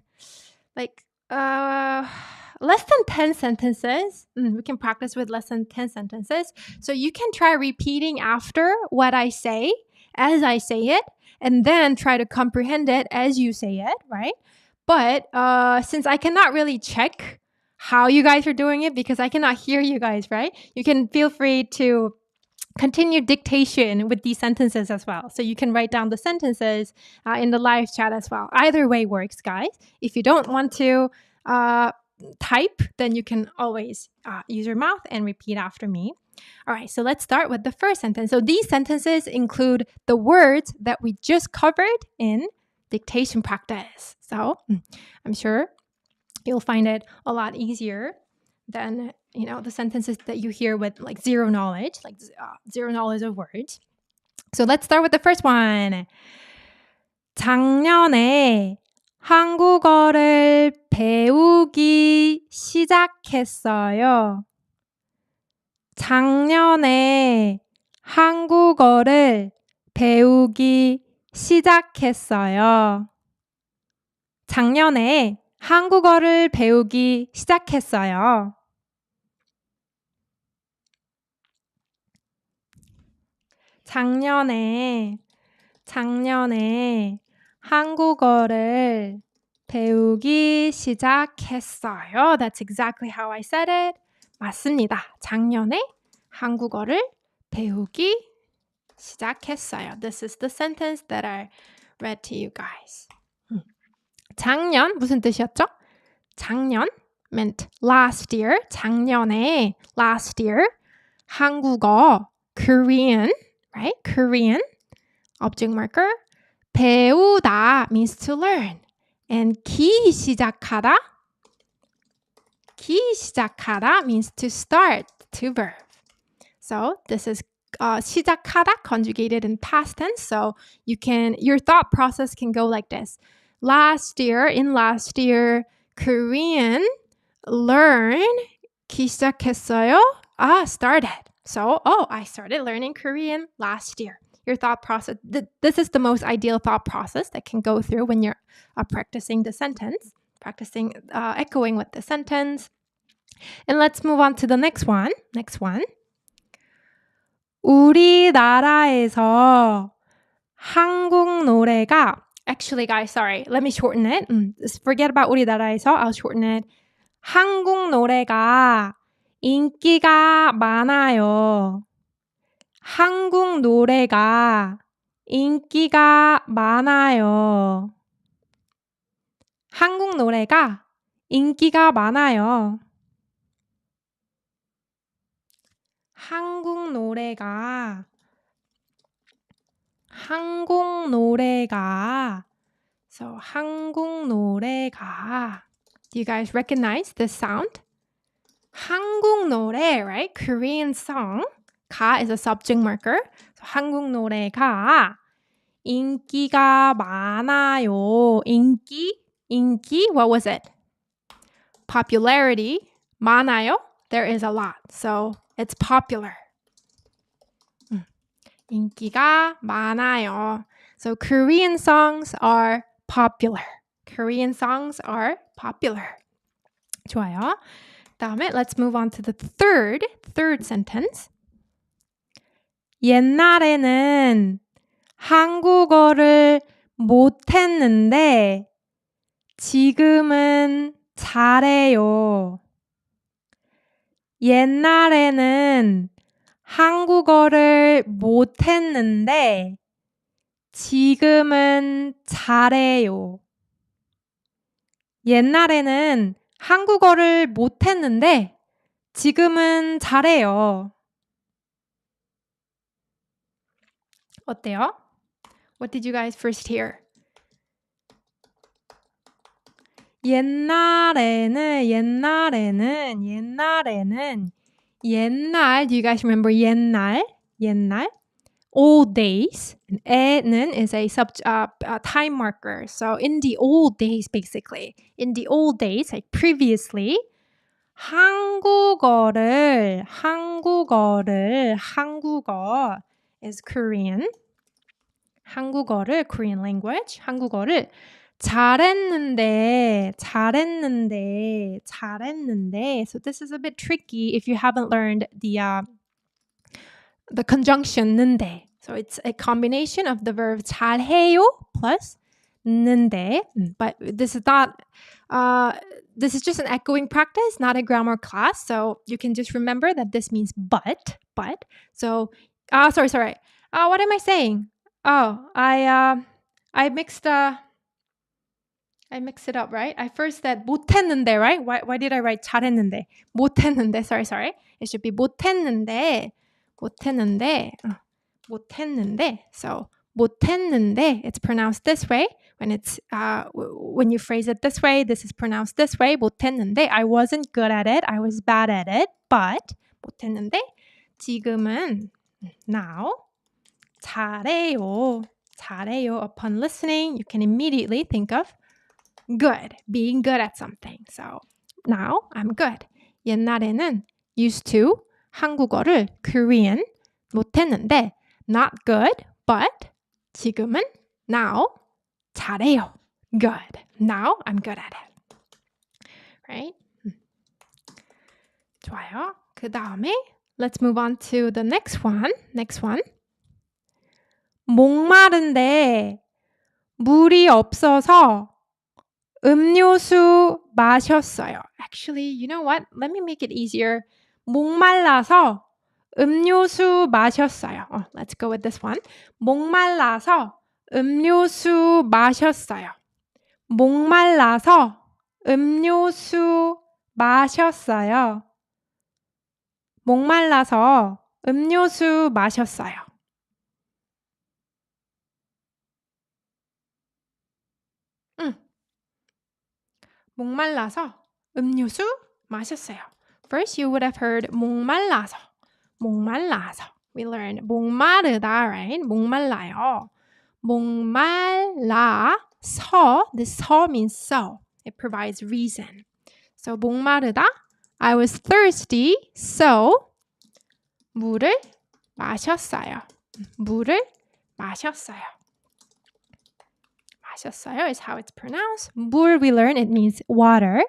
less than 10 sentences. We can practice with less than 10 sentences. So you can try repeating after what I say as I say it, and then try to comprehend it as you say it, right? But since I cannot really check how you guys are doing it because I cannot hear you guys, right? You can feel free to continue dictation with these sentences as well. So you can write down the sentences in the live chat as well. Either way works, guys. If you don't want to type, then you can always use your mouth and repeat after me. All right, so let's start with the first sentence. So these sentences include the words that we just covered in dictation practice. So I'm sure you'll find it a lot easier than, the sentences that you hear with like zero knowledge of words. So let's start with the first one. 작년에 한국어를 배우기 시작했어요. 작년에 한국어를 배우기 시작했어요. 작년에 한국어를 배우기 시작했어요. 작년에 한국어를 배우기 시작했어요. That's exactly how I said it. 맞습니다. 작년에 한국어를 배우기 시작했어요. This is the sentence that I read to you guys. 작년 무슨 뜻이었죠? 작년 meant last year. 작년에 last year. 한국어 Korean, right? Korean object marker. 배우다 means to learn. And 기 시작하다 means to start, to verb. So this is 시작하다 conjugated in past tense. So your thought process can go like this. Last year, Korean learn 시작했어요. Started. So, I started learning Korean last year. Your thought process, this is the most ideal thought process that can go through when you're practicing the sentence, practicing echoing with the sentence. And let's move on to the next one. 우리나라에서 한국 노래가 Actually, guys, sorry. Let me shorten it. Forget about 우리나라에서. I'll shorten it. 한국 노래가 인기가 많아요. 한국 노래가 인기가 많아요. 한국 노래가 인기가 많아요. 한국 노래가 So 한국 노래가 Do you guys recognize this sound? 한국 노래, right? Korean song. 가 is a subject marker. So 한국 노래가 인기가 많아요. 인기, what was it? Popularity. 많아요. There is a lot. So it's popular. 인기가 많아요. So Korean songs are popular. 좋아요. 다음에 let's move on to the third sentence. 옛날에는 한국어를 못했는데 지금은 잘해요. 옛날에는 한국어를 못했는데 지금은 잘해요. 옛날에는 한국어를 못했는데 지금은 잘해요. 어때요? What did you guys first hear? 옛날에는 옛날. Do you guys remember 옛날? old days. And 에는 is a time marker. So in the old days, basically. In the old days, like previously, 한국어 is Korean. 한국어를 Korean language. 한국어를 잘했는데. So this is a bit tricky if you haven't learned the conjunction 는데. So it's a combination of the verb 잘해요 plus 는데. But this is not this is just an echoing practice, not a grammar class. So you can just remember that this means but. So sorry. What am I saying? Oh, I mixed it up, right? I first said 못했는데, right? Why did I write 잘했는데? 못했는데. Sorry. It should be 못했는데. So 못했는데, it's pronounced this way. When it's when you phrase it this way, this is pronounced this way. 못했는데, I wasn't good at it. I was bad at it. But 못했는데, 지금은 now 잘해요. Upon listening, you can immediately think of good, being good at something. So now I'm good. 옛날에는 used to 한국어를 Korean 못했는데 not good, but 지금은 now 잘해요. Good. Now I'm good at it. Right? 좋아요. 그 다음에 let's move on to the next one. 목마른데 물이 없어서 음료수 마셨어요. Actually, you know what? Let me make it easier. 목말라서 음료수 마셨어요. Let's go with this one. 목말라서 음료수 마셨어요. 목말라서 음료수 마셨어요. 목말라서 음료수 마셨어요. 목말라서 음료수 마셨어요. First, you would have heard 목말라서. We learned 목마르다, right? 목말라요. 목말라서. This 서 means so. It provides reason. So 목마르다. I was thirsty, so 물을 마셨어요. 마셨어요 is how it's pronounced. 물, we learn it means water.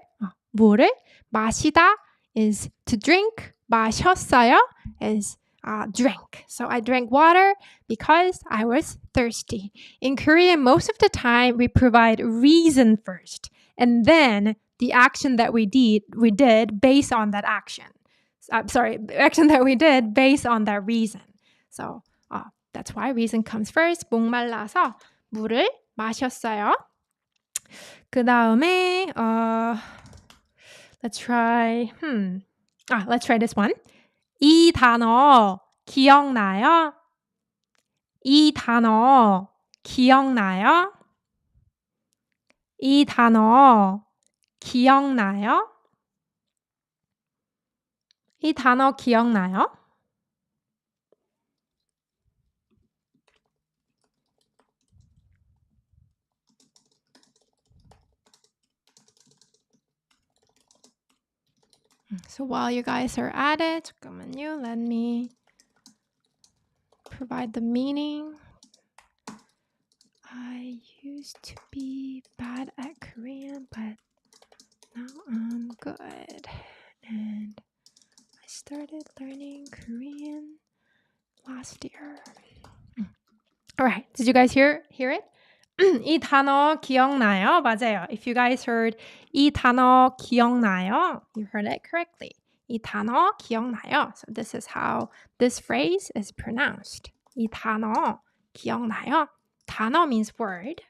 물을 마시다 is to drink. 마셨어요 is drink. So I drank water because I was thirsty. In Korean, most of the time we provide reason first, and then the action that we did based on that action. Action that we did based on that reason. So that's why reason comes first. 목말라서 물을 마셨어요. 그 다음에 let's try this one. 이 단어 기억나요? 이 단어 기억나요? 이 단어 기억나요? 이 단어 기억나요? So while you guys are at it, 잠깐만요. Let me provide the meaning. I used to be bad at Korean, but now I'm good. And I started learning Korean last year. All right. Did you guys hear it? 이 단어 기억나요? 맞아요. If you guys heard 이 단어 기억나요? You heard it correctly. 이 단어 기억나요? So this is how this phrase is pronounced. 이 단어 기억나요? 단어 means word.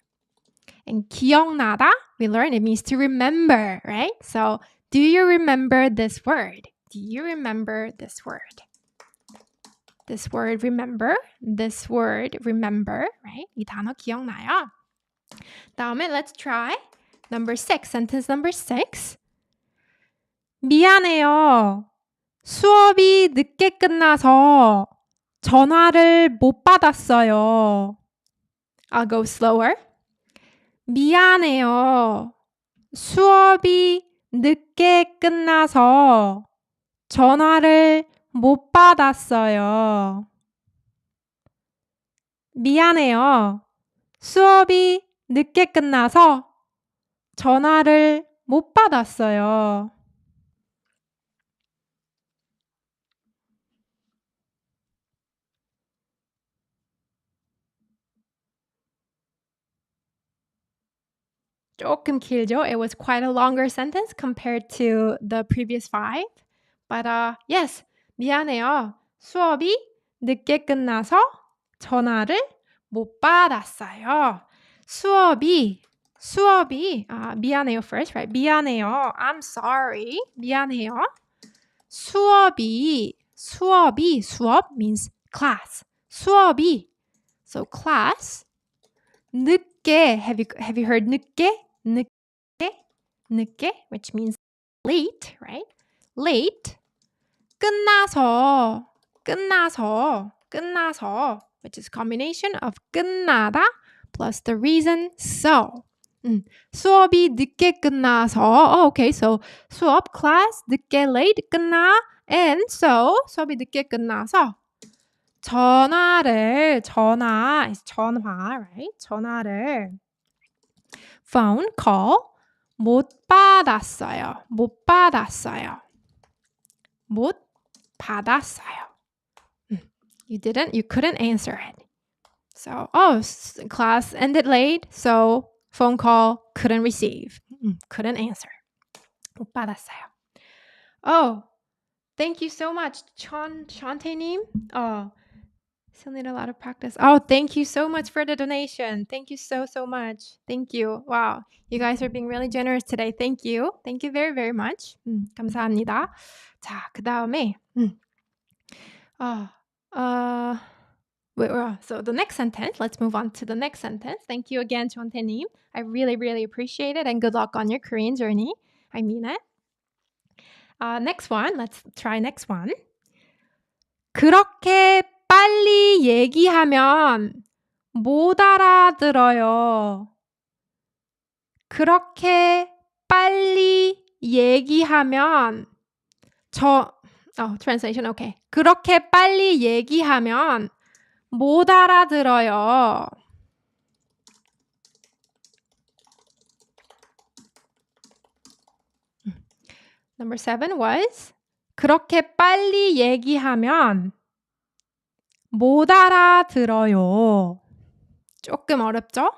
And 기억나다, we learned it means to remember, right? So do you remember this word? Do you remember this word? This word remember, right? 이 단어 기억나요? 다음에 let's try sentence number 6. 미안해요. 수업이 늦게 끝나서 전화를 못 받았어요. I'll go slower. 미안해요. 수업이 늦게 끝나서 전화를 못 받았어요. 미안해요. 수업이 늦게 끝나서 전화를 못 받았어요. 조금 길죠? It was quite a longer sentence compared to the previous 5. But yes, 미안해요. 수업이 늦게 끝나서 전화를 못 받았어요. 수업이 미안해요 first, right? 미안해요. I'm sorry. 미안해요. 수업 means class. 수업이 so class 늦게 have you heard 늦게 which means late, right? Late 끝나서 which is combination of 끝나다 plus the reason so. 수업이 늦게 끝나서 okay, so 수업 class 늦게 late 끝나 and so 수업이 늦게 끝나서 전화 right? 전화를 phone call 못 받았어요. You couldn't answer it. So, class ended late, so phone call couldn't receive. Couldn't answer. 못 받았어요. Oh, thank you so much, Shantae님. Still need a lot of practice. Oh, thank you so much for the donation. Thank you so much. Thank you. Wow, you guys are being really generous today. Thank you. Thank you very, very much. 감사합니다. 자, 그 다음에 so the next sentence, let's move on to the next sentence. Thank you again, Chontae님. I really, really appreciate it and good luck on your Korean journey. I mean it. Next one, let's try next one. 그렇게 빨리 얘기하면 못 알아들어요. 그렇게 빨리 얘기하면 translation, okay. 그렇게 빨리 얘기하면 못 알아들어요. Number 7 was 그렇게 빨리 얘기하면 못 알아들어요. 조금 어렵죠?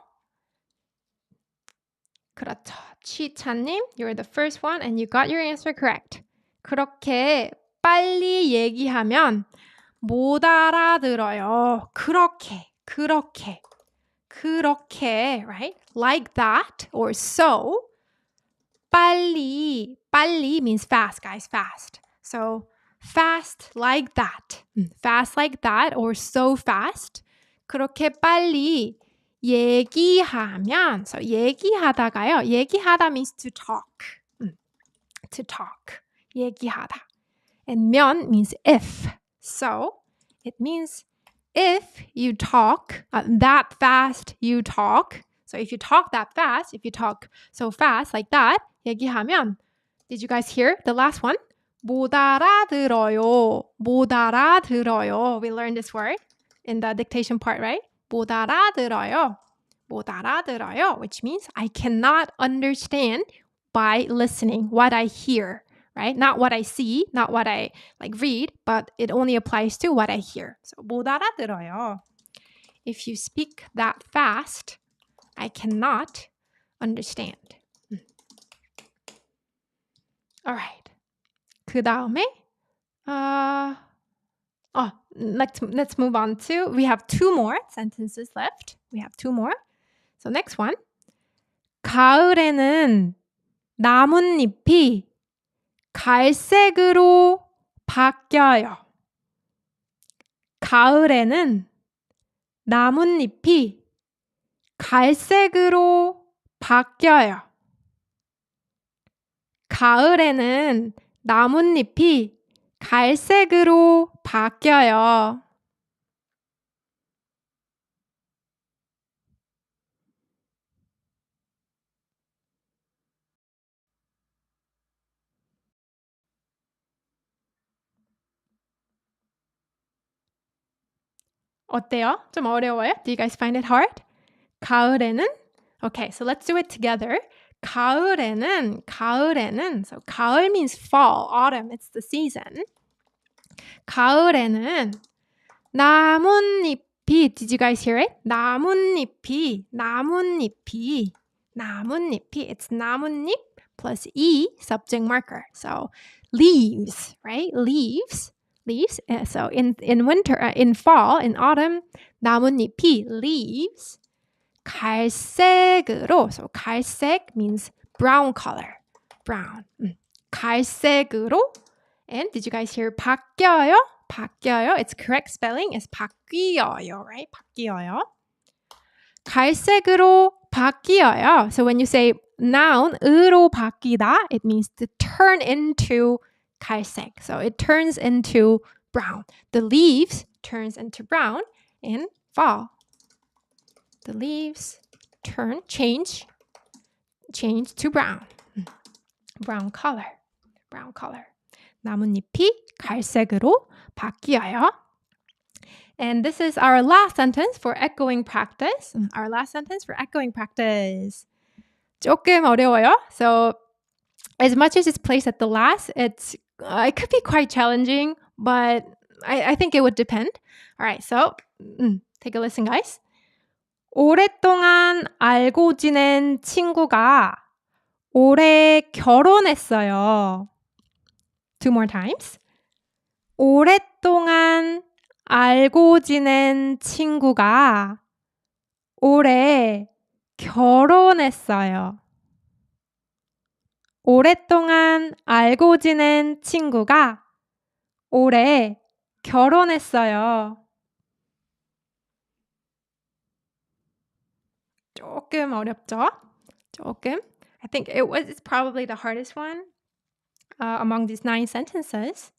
그렇죠. 치찬님, you're the first one and you got your answer correct. 그렇게 빨리 얘기하면 못 알아들어요. 그렇게, right? Like that or so. 빨리 means fast, guys, fast. So fast like that. Fast like that or so fast. 그렇게 빨리 얘기하면 so 얘기하다가요. 얘기하다 means to talk. To talk. 얘기하다. And 면 means if. So it means if you talk that fast, you talk. So if you talk that fast, if you talk so fast like that, 얘기하면, did you guys hear the last one? 못 알아들어요. We learned this word in the dictation part, right? 못 알아들어요, which means I cannot understand by listening what I hear, right? Not what I see, not what I read, but it only applies to what I hear. So 못 알아들어요. If you speak that fast, I cannot understand. All right. 그 다음에 let's move on to, we have 2 more sentences left. We have 2 more. So next one. 가을에는 나뭇잎이 갈색으로 바뀌어요. 가을에는 나뭇잎이 갈색으로 바뀌어요. 가을에는 나뭇잎이 갈색으로 바뀌어요. 어때요? 좀 어려워요? Do you guys find it hard? 가을에는? Okay, so let's do it together. 가을에는. So 가을 means fall, autumn, it's the season. 가을에는 나뭇잎이, did you guys hear it? 나뭇잎이. It's 나뭇잎 plus E, subject marker. So leaves, right? Leaves. So in winter, in fall, in autumn, 나뭇잎이, leaves. 갈색으로, so 갈색 means brown color. Brown. 갈색으로. And did you guys hear 바뀌어요? Its correct spelling is 바뀌어요, right? 바뀌어요. 갈색으로 바뀌어요. So when you say noun, 으로 바뀌다, it means to turn into 갈색. So it turns into brown. The leaves turns into brown in fall. The leaves change to brown. Brown color. 나뭇잎이 갈색으로 바뀌어요. And this is our last sentence for echoing practice. 조금 어려워요. So as much as it's placed at the last, it could be quite challenging, but I think it would depend. All right, so take a listen, guys. 오랫동안 알고 지낸 친구가 올해 결혼했어요. Two more times. 오랫동안 알고 지낸 친구가 올해 결혼했어요. 오랫동안 알고 지낸 친구가 올해 결혼했어요. 조금 어렵죠? 조금. I think it's probably the hardest one among these 9 sentences.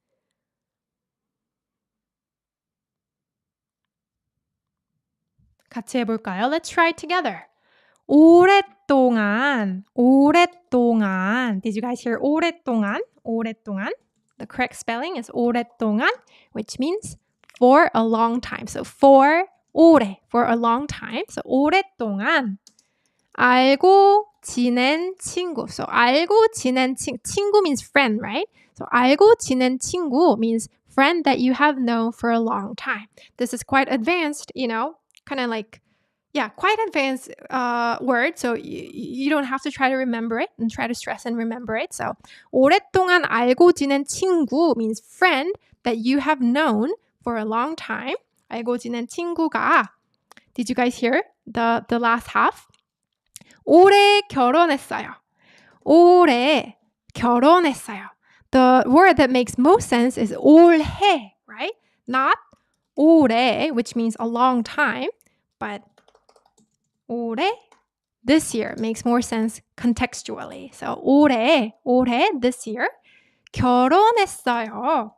같이 해볼까요? Let's try it together. 오랫동안. Did you guys hear 오랫동안? The correct spelling is 오랫동안, which means for a long time. So for a long time. So 오랫동안 알고 지낸 친구. So 알고 지낸 친구 means friend, right? So 알고 지낸 친구 means friend that you have known for a long time. This is quite advanced, kind of like, quite advanced word. So you don't have to try to remember it and try to stress and remember it. So 오랫동안 알고 지낸 친구 means friend that you have known for a long time. 알고 지낸 친구가. Did you guys hear the last half? 올해 결혼했어요. 올해 결혼했어요. The word that makes most sense is 올해, right? Not 올해, which means a long time, but 올해, this year makes more sense contextually. So 올해, this year. 결혼했어요.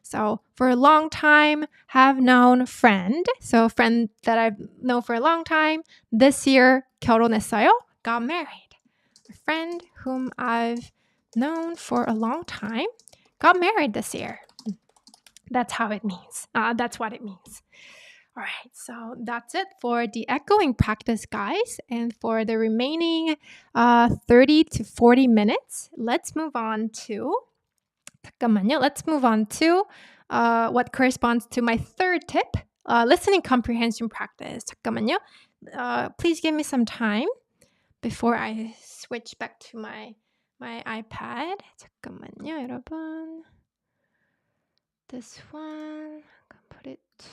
So for a long time, have known friend. So friend that I've known for a long time. This year, 결혼했어요. Got married. A friend whom I've known for a long time got married this year. That's how it means. That's what it means. All right, so that's it for the echoing practice, guys. And for the remaining 30 to 40 minutes, let's move on to what corresponds to my third tip, listening comprehension practice. 잠깐만요. Please give me some time before I switch back to my iPad. 잠깐만요, 여러분. This one, I can put it to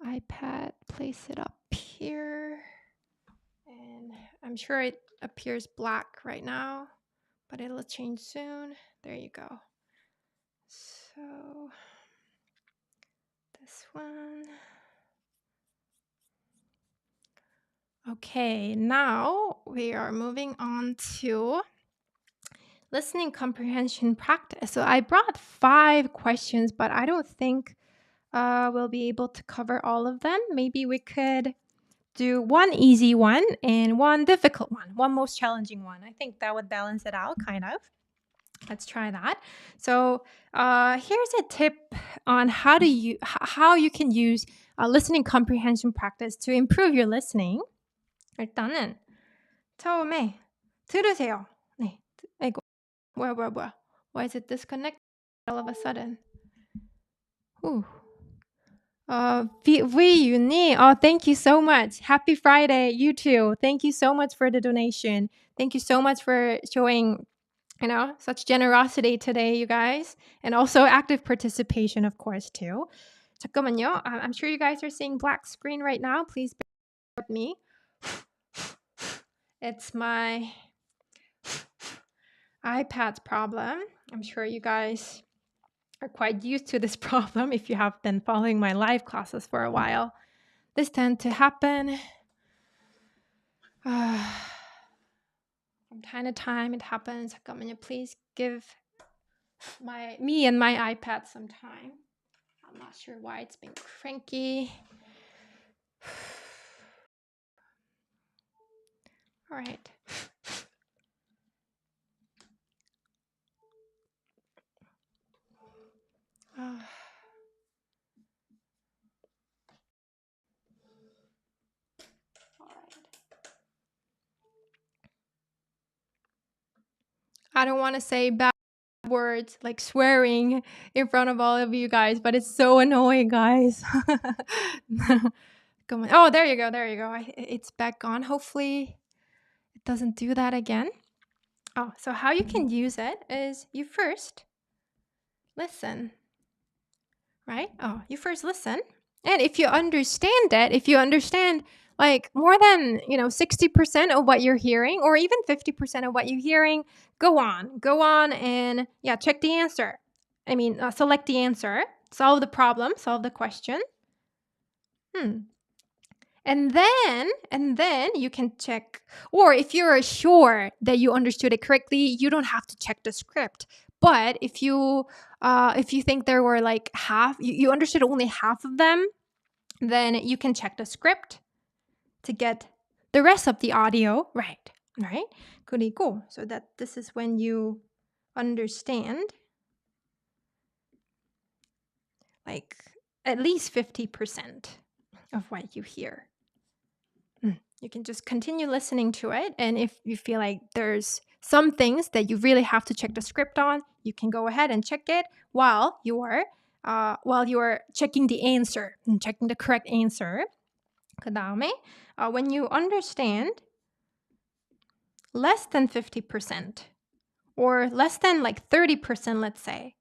iPad, place it up here. And I'm sure it appears black right now, but it'll change soon. There you go. So this one. Okay, now we are moving on to listening comprehension practice. So I brought 5 questions, but I don't think we'll be able to cover all of them. Maybe we could do one easy one and one difficult one most challenging one. I think that would balance it out, kind of. Let's try that. So here's a tip on how you can use listening comprehension practice to improve your listening. 일단은 처음에 들으세요. 네. 아이고. 뭐야. Why is it disconnected all of a sudden? Ooh. Yuni, thank you so much. Happy Friday, you too. Thank you so much for the donation. Thank you so much for showing, such generosity today, you guys. And also active participation, of course, too. 잠깐만요. I'm sure you guys are seeing black screen right now. Please bear with me. It's my iPad's problem. I'm sure you guys are quite used to this problem if you have been following my live classes for a while. This tends to happen from time to time. It happens. 잠깐만요. Please give me and my iPad some time. I'm not sure why it's been cranky. All right. I don't want to say bad words like swearing in front of all of you guys, but it's so annoying, guys. Oh, there you go. It's back on. Hopefully it doesn't do that again. Oh, so how you can use it is you first listen, right? You first listen. And if you understand like more than, 60% of what you're hearing or even 50% of what you're hearing, go on and check the answer. Select the answer, solve the problem, solve the question. And then you can check, or if you're sure that you understood it correctly, you don't have to check the script. But if you think there were like half, you understood only half of them, then you can check the script to get the rest of the audio right. 그리고 so that this is when you understand like at least 50% of what you hear. You can just continue listening to it, and if you feel like there's some things that you really have to check the script on, you can go ahead and check it while you are checking the answer, checking the correct answer. 그다음에 when you understand less than 50% or less than like 30%, let's say,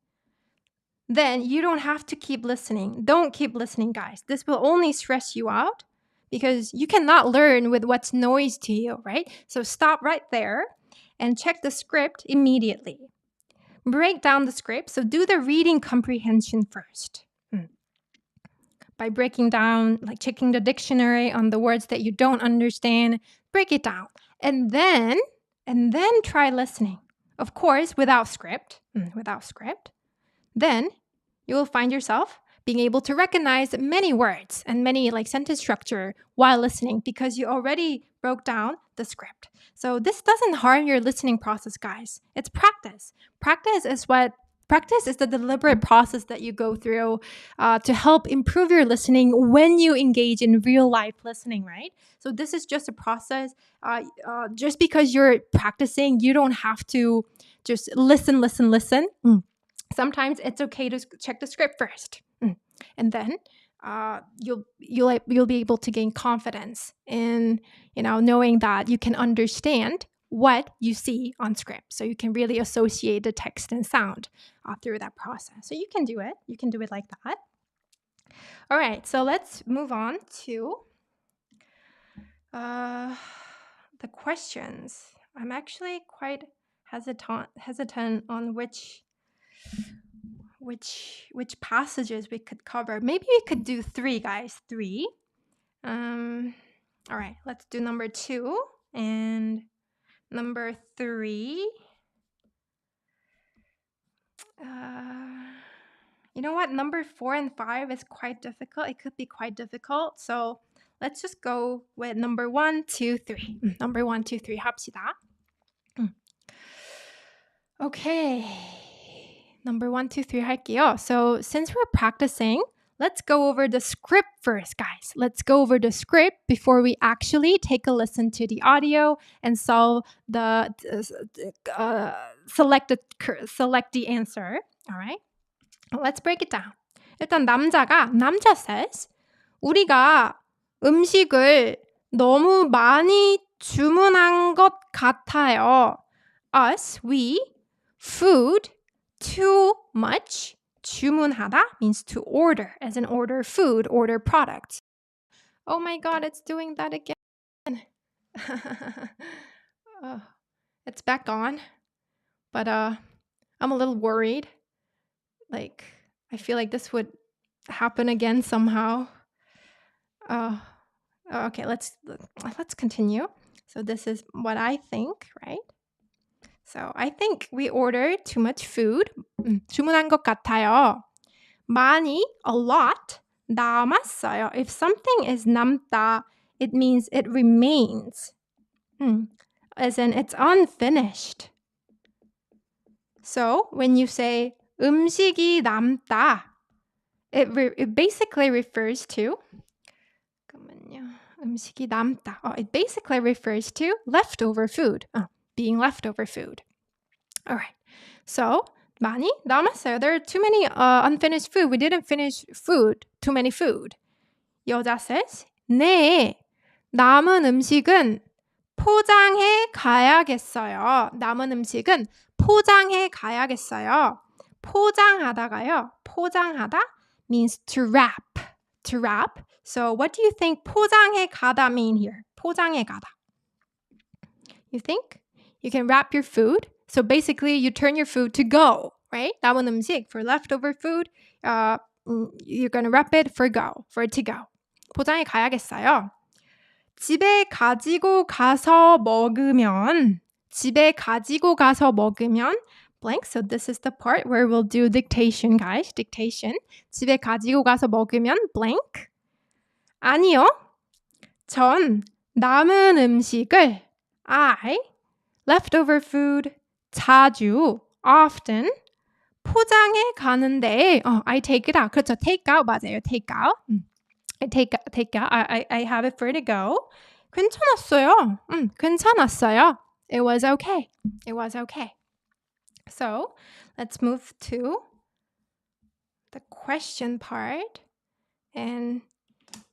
then you don't have to keep listening. Don't keep listening, guys. This will only stress you out because you cannot learn with what's noise to you, right? So stop right there and check the script immediately. Break down the script. So do the reading comprehension first. By breaking down, like checking the dictionary on the words that you don't understand, break it down. And then try listening. Of course, without script. Then you will find yourself being able to recognize many words and many like sentence structure while listening because you already broke down the script. So this doesn't harm your listening process, guys. It's practice. Practice is the deliberate process that you go through to help improve your listening when you engage in real life listening, right? So this is just a process. Just because you're practicing, you don't have to just listen. Sometimes it's okay to check the script first, and then you'll be able to gain confidence in knowing that you can understand what you see on script, so you can really associate the text and sound through that process. So you can do it. You can do it like that. All right. So let's move on to the questions. I'm actually quite hesitant on which passages we could cover. Maybe we could do 3, guys. 3. All right, let's do number 2 and number 3. You know what? Number 4 and 5 is quite difficult. It could be quite difficult. So let's just go with number 1, 2, 3. Number 1, 2, 3 합시다. Okay. Number 1, 2, 3 할게요. So since we're practicing, let's go over the script first, guys. Let's go over the script before we actually take a listen to the audio and solve the select the answer. All right. Let's break it down. 일단 남자 says 우리가 음식을 너무 많이 주문한 것 같아요. Us, we, food, too much. 주문하다 means to order, as in order food, order products. Oh my god, it's doing that again. It's back on. But I'm a little worried. Like, I feel like this would happen again somehow. Okay, let's continue. So this is what I think, right? So I think we ordered too much food. 주문한 것 같아요. 많이, a lot. 남았어요. If something is 남다, it means it remains. As in it's unfinished. So when you say 음식이 남다, it basically refers to 음식이 남다. It basically refers to leftover food. Being leftover food. All right. So 많이 남았어요. There are too many unfinished food. We didn't finish food. Too many food. 여자 says, 네. 남은 음식은 포장해 가야겠어요. 남은 음식은 포장해 가야겠어요. 포장하다가요. 포장하다 means to wrap. To wrap. So what do you think 포장해 가다 mean here? 포장해 가다. You think? You can wrap your food. So basically you turn your food to go, right? 남은 음식 for leftover food. You're going to wrap it for it to go. 포장해 가야겠어요. 집에 가지고 가서 먹으면 blank. So this is the part where we'll do dictation, guys. Dictation. 집에 가지고 가서 먹으면 blank. 아니요. 전 남은 음식을 leftover food 자주 often 포장해 가는데 I take it out. 그렇죠. take out 맞아요. take out. I take out. I have it for to go. 괜찮았어요. 괜찮았어요. It was okay. It was okay. So let's move to the question part. And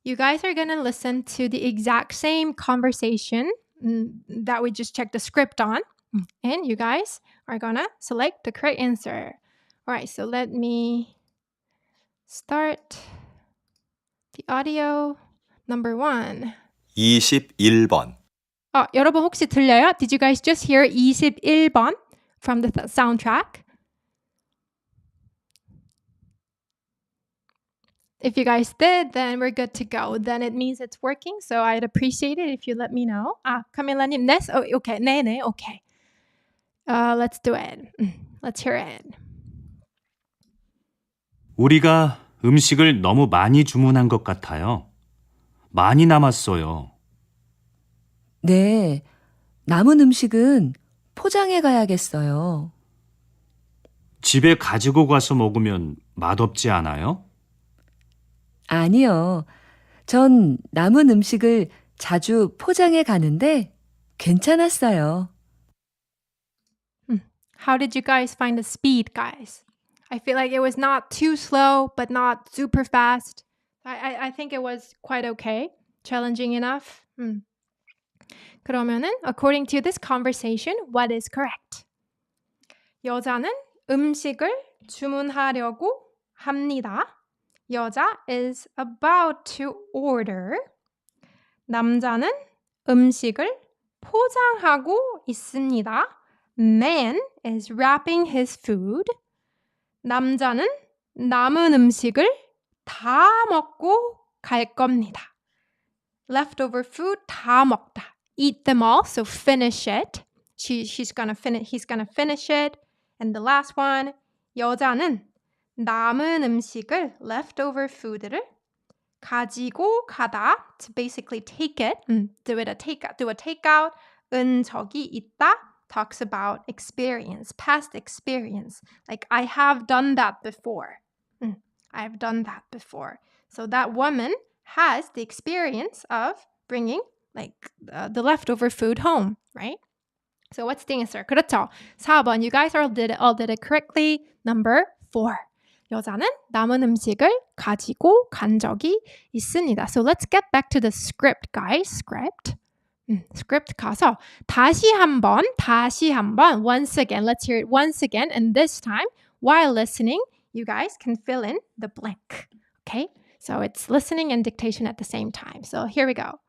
you guys are going to listen to the exact same conversation that we just checked the script on. And you guys are going to select the correct answer. All right, so let me start the audio. Number 1. 21번. 여러분 혹시 들려요? Did you guys just hear 21번 from the soundtrack? If you guys did, then we're good to go. Then it means it's working. So I'd appreciate it if you let me know. 카밀라님, yes? Oh, okay. 네, okay. Let's do it. Let's hear it. 우리가 음식을 너무 많이 주문한 것 같아요. 많이 남았어요. 네, 남은 음식은 포장해 가야겠어요. 집에 가지고 가서 먹으면 맛없지 않아요? 아니요. 전 남은 음식을 자주 포장해 가는데 괜찮았어요. How did you guys find the speed, guys? I feel like it was not too slow, but not super fast. I think it was quite okay. Challenging enough. 그러면은, according to this conversation, what is correct? 여자는 음식을 주문하려고 합니다. 여자 is about to order. 남자는 음식을 포장하고 있습니다. Man is wrapping his food. 남자는 남은 음식을 다 먹고 갈 겁니다. Leftover food 다 먹다. Eat them all, so finish it. He's gonna finish it. And the last one, 여자는 남은 음식을 leftover food를 가지고 가다 to basically take it. Do a takeout. 은 적이 있다. talks about experience, past experience. Like, I have done that before. I've done that before. So that woman has the experience of bringing like the leftover food home, right? So what's the answer? 그렇죠. 4번. You guys all did it correctly. Number 4. 여자는 남은 음식을 가지고 간 적이 있습니다. So let's get back to the script, guys. Script 가서 다시 한번 once again. Let's hear it once again. And this time, while listening, you guys can fill in the blank. Okay? So it's listening and dictation at the same time. So here we go.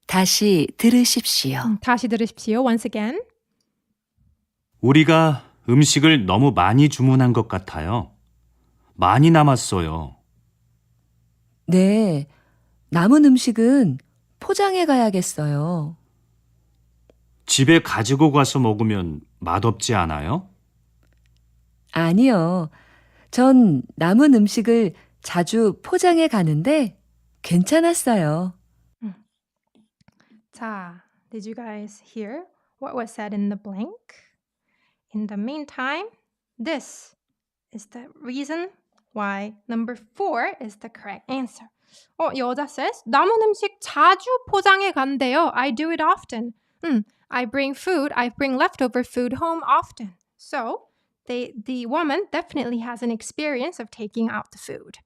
다시 들으십시오. 다시 들으십시오. Once again. 우리가 음식을 너무 많이 주문한 것 같아요. 많이 남았어요. 네, 남은 음식은 포장해 가야겠어요. 집에 가지고 가서 먹으면 맛없지 않아요? 아니요. 전 남은 음식을 자주 포장해 가는데 괜찮았어요. 자, did you guys hear what was said in the blank? In the meantime, this is the reason why number 4 is the correct answer. 여자 says, 남은 음식 자주 포장해 간대요. I do it often. I bring leftover food home often. So, the woman definitely has an experience of taking out the food.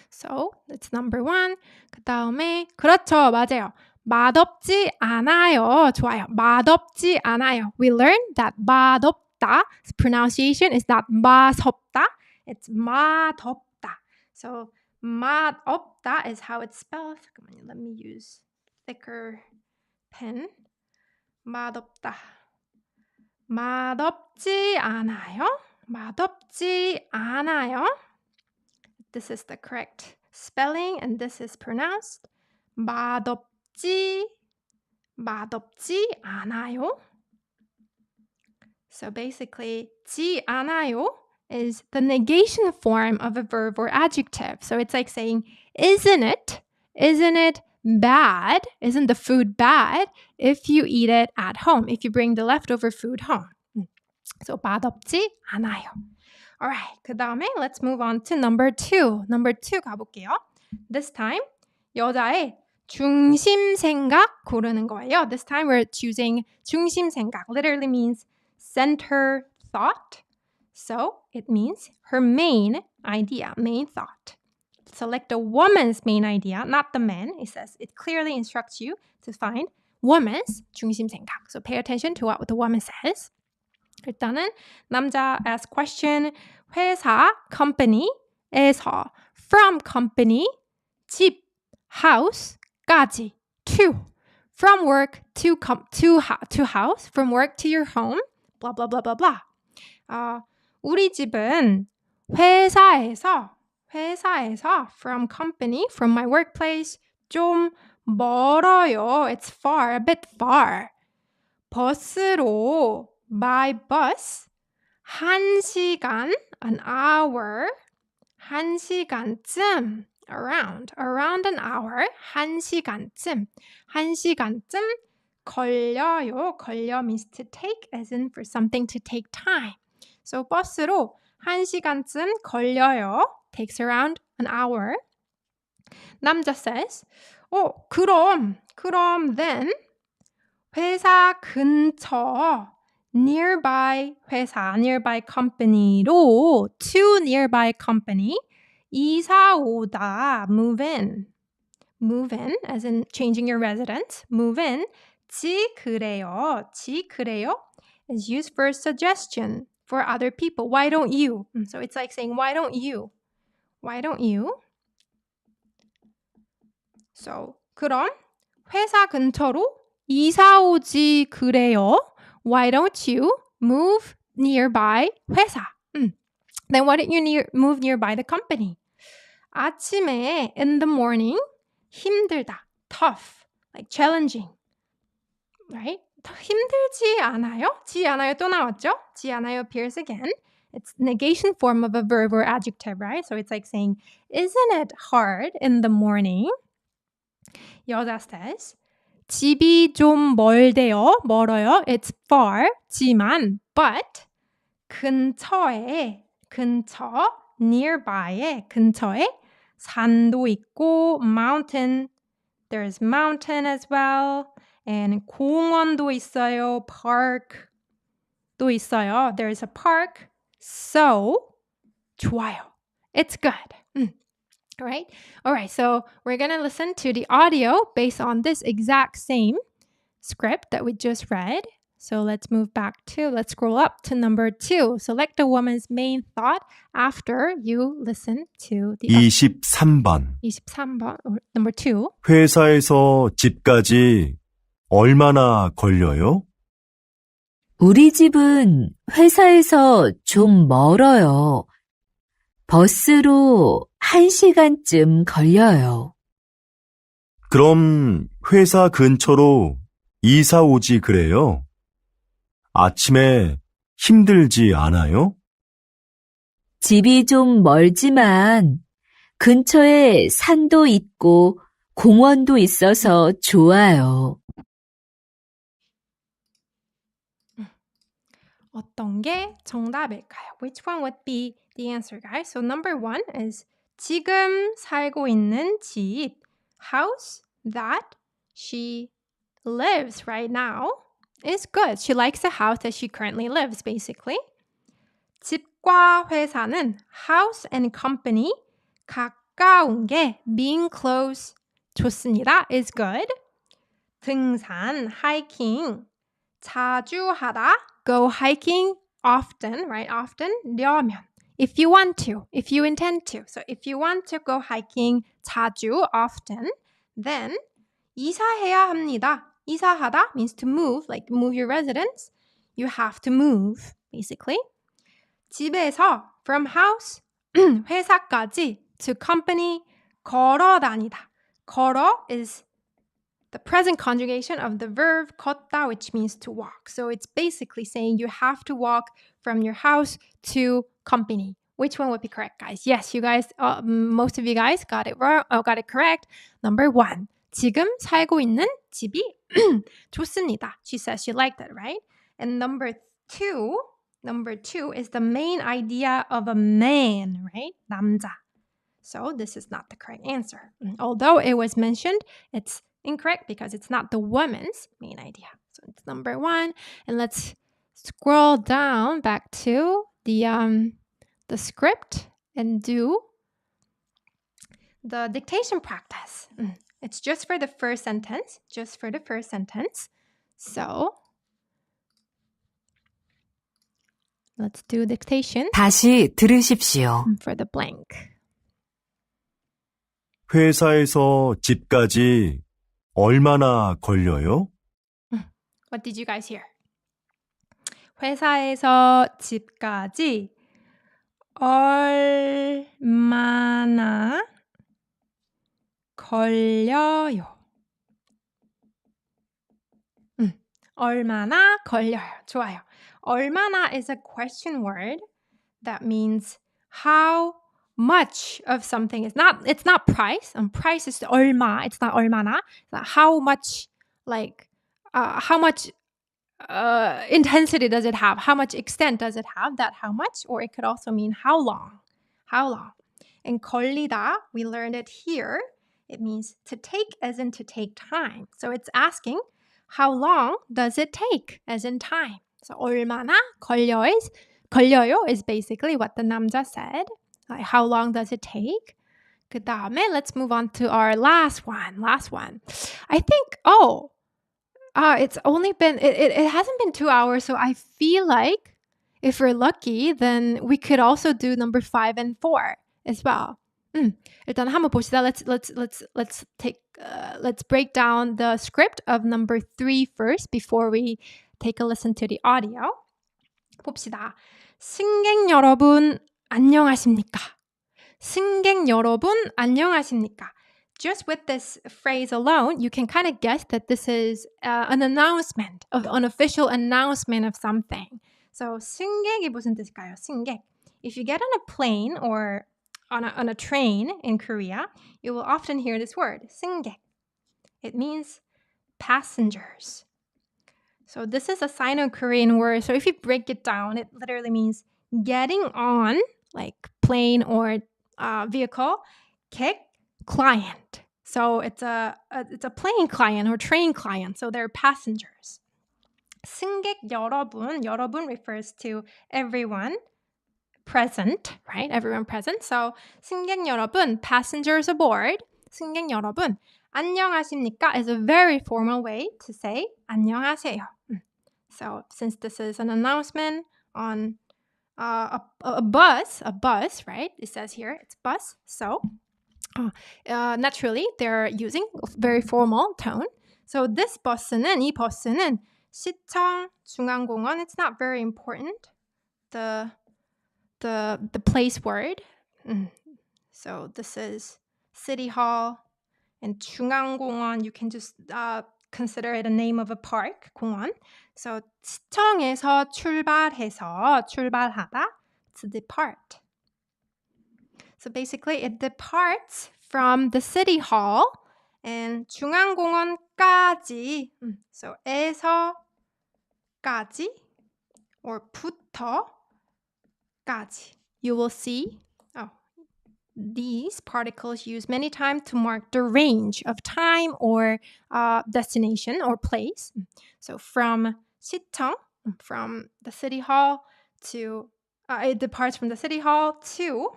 So, that's number 1. 그 다음에, 그렇죠, 맞아요. 맛없지 않아요. 좋아요. 맛없지 않아요. We learned that 맛없다 pronunciation is not 맛없다. It's 맛없다. So 맛없다 is how it's spelled. 잠깐만요. Let me use thicker pen. 맛없다. 맛없지 않아요. 맛없지 않아요. This is the correct spelling and this is pronounced 맛없지 않아요. So basically, 지 않아요 is the negation form of a verb or adjective. So it's like saying, isn't it bad? Isn't the food bad if you eat it at home, if you bring the leftover food home? So 맛없지 않아요. Alright, 그 다음에 let's move on to number 2. Number 2 가볼게요. This time, 여자의 중심 생각 고르는 거예요. This time we're choosing 중심 생각. Literally means center thought. So it means her main idea, main thought. Select a woman's main idea, not the man. It clearly instructs you to find woman's 중심 생각. So pay attention to what the woman says. 일단은 남자 asks question, 회사, company에서, from company, 집, house, 까지, to, from work to house, from work to your home, blah, blah, blah, blah, blah. 우리 집은 회사에서, from company, from my workplace, 좀 멀어요. It's far, a bit far. 버스로, by bus, 1시간, an hour, 1시간쯤, around an hour, 1시간쯤 걸려요. 걸려 means to take, as in for something to take time. So 버스로 1시간쯤 걸려요. Takes around an hour. 남자 says, 그럼 then 회사 근처 nearby 회사, nearby company로 to nearby company 이사 오다, move in, as in changing your residence, move in. 지 그래요 is used for suggestion for other people. Why don't you? So it's like saying, why don't you? So, 그럼 회사 근처로 이사 오지 그래요. Why don't you move nearby 회사? Then why don't you move nearby the company? 아침에, in the morning, 힘들다, tough, like challenging, right? 힘들지 않아요? 지 않아요 또 나왔죠? 지 않아요 appears again. It's negation form of a verb or adjective, right? So it's like saying, isn't it hard in the morning? 여자 says, 집이 좀 멀어요. It's far, 지만, but nearby에, 근처에 산도 있고 mountain, there's mountain as well, and 공원도 있어요, park도 있어요. There's a park, so 좋아요. It's good. All right, so we're going to listen to the audio based on this exact same script that we just read. So let's scroll up to number 2. Select a woman's main thought after you listen to the 23번. 23번, number 2. 회사에서 집까지 얼마나 걸려요? 우리 집은 회사에서 좀 멀어요. 버스로 1시간쯤 걸려요. 그럼 회사 근처로 이사 오지 그래요? 아침에 힘들지 않아요? 집이 좀 멀지만 근처에 산도 있고 공원도 있어서 좋아요. 어떤 게 정답일까요? Which one would be the answer, guys? So number 1 is 지금 살고 있는 집, house that she lives right now is good. She likes the house that she currently lives, basically. 집과 회사는 house and company 가까운 게 being close 좋습니다 is good. 등산, hiking 자주 하다 go hiking often, right? Often 려면 if you want to, if you intend to. So if you want to go hiking 자주 often, then 이사해야 합니다. 이사하다 means to move, like move your residence. You have to move, basically. 집에서 from house 회사까지 to company 걸어 다니다. 걸어 is the present conjugation of the verb 걷다, which means to walk. So it's basically saying you have to walk from your house to company. Which one would be correct, guys? Yes, you guys, most of you guys got it correct. Number 1. 지금 살고 있는 집이 좋습니다. She says she liked it, right? And number two is the main idea of a man, right? 남자. So this is not the correct answer. Although it was mentioned, it's incorrect because it's not the woman's main idea. So it's number 1. And let's scroll down back to the script and do the dictation practice. It's just for the first sentence. So let's do dictation 다시 들으십시오. for the blank. 회사에서 집까지 얼마나 걸려요? What did you guys hear? 회사에서 집까지 얼마나 걸려요? 얼마나 걸려요? 좋아요. 얼마나 is a question word that means how much of something. It's not price. Price is 얼마. It's not 얼마나. It's not how much, like how much intensity does it have? How much extent does it have? That how much? Or it could also mean how long. And 걸리다, we learned it here. It means to take as in to take time. So it's asking how long does it take as in time. So 얼마나 걸려요 is basically what the 남자 said. Like how long does it take? 그 다음에 let's move on to our last one. I think it's only been it hasn't been 2 hours, so I feel like if we're lucky, then we could also do number 5 and 4 as well. 일단 한번 봅시다. Let's break down the script of number 3 first before we take a listen to the audio. 봅시다. 승객 여러분 안녕하십니까? 승객 여러분 안녕하십니까? Just with this phrase alone, you can kind of guess that this is an announcement, an official announcement of something. So 승객이 무슨 뜻일까요? 승객. If you get on a plane or on a train in Korea, you will often hear this word, 승객. It means passengers. So this is a Sino-Korean word. So if you break it down, it literally means getting on, like plane or vehicle, 객, client. So it's a plane client or train client. So they're passengers. 승객 여러분, 여러분 refers to everyone present, right? Everyone present. So 승객 여러분, passengers aboard. 승객 여러분, 안녕하십니까 is a very formal way to say 안녕하세요. So since this is an announcement on a bus, right? It says here it's bus. So naturally they're using a very formal tone. So this 버스는, 이 버스는 시청, 중앙공원. It's not very important. The place word. So this is City Hall and 중앙공원. You can just consider it a name of a park, 공원. So 시청에서 출발하다, to depart. So basically it departs from the city hall and 중앙공원까지. So 에서까지 or 부터까지. You will see these particles used many times to mark the range of time or destination or place. So from 시청, from the city hall to, it departs from the city hall to,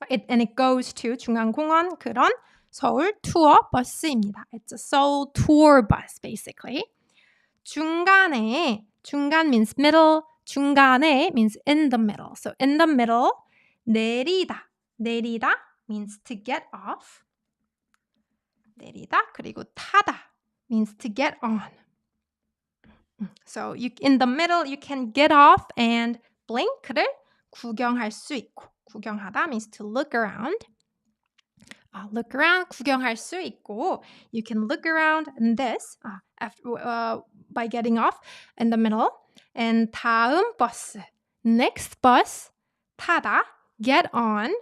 and it goes to 중앙공원, 그런 서울 투어 버스입니다. It's a Seoul tour bus, basically. 중간에, 중간 means middle, 중간에 means in the middle. So in the middle, 내리다. 내리다 means to get off. 내리다 그리고 타다 means to get on. So in the middle you can get off and blink를 구경할 수 있고 구경하다 means to look around. Look around 구경할 수 있고 you can look around in this by getting off in the middle. And 다음 버스, next bus, 타다, get on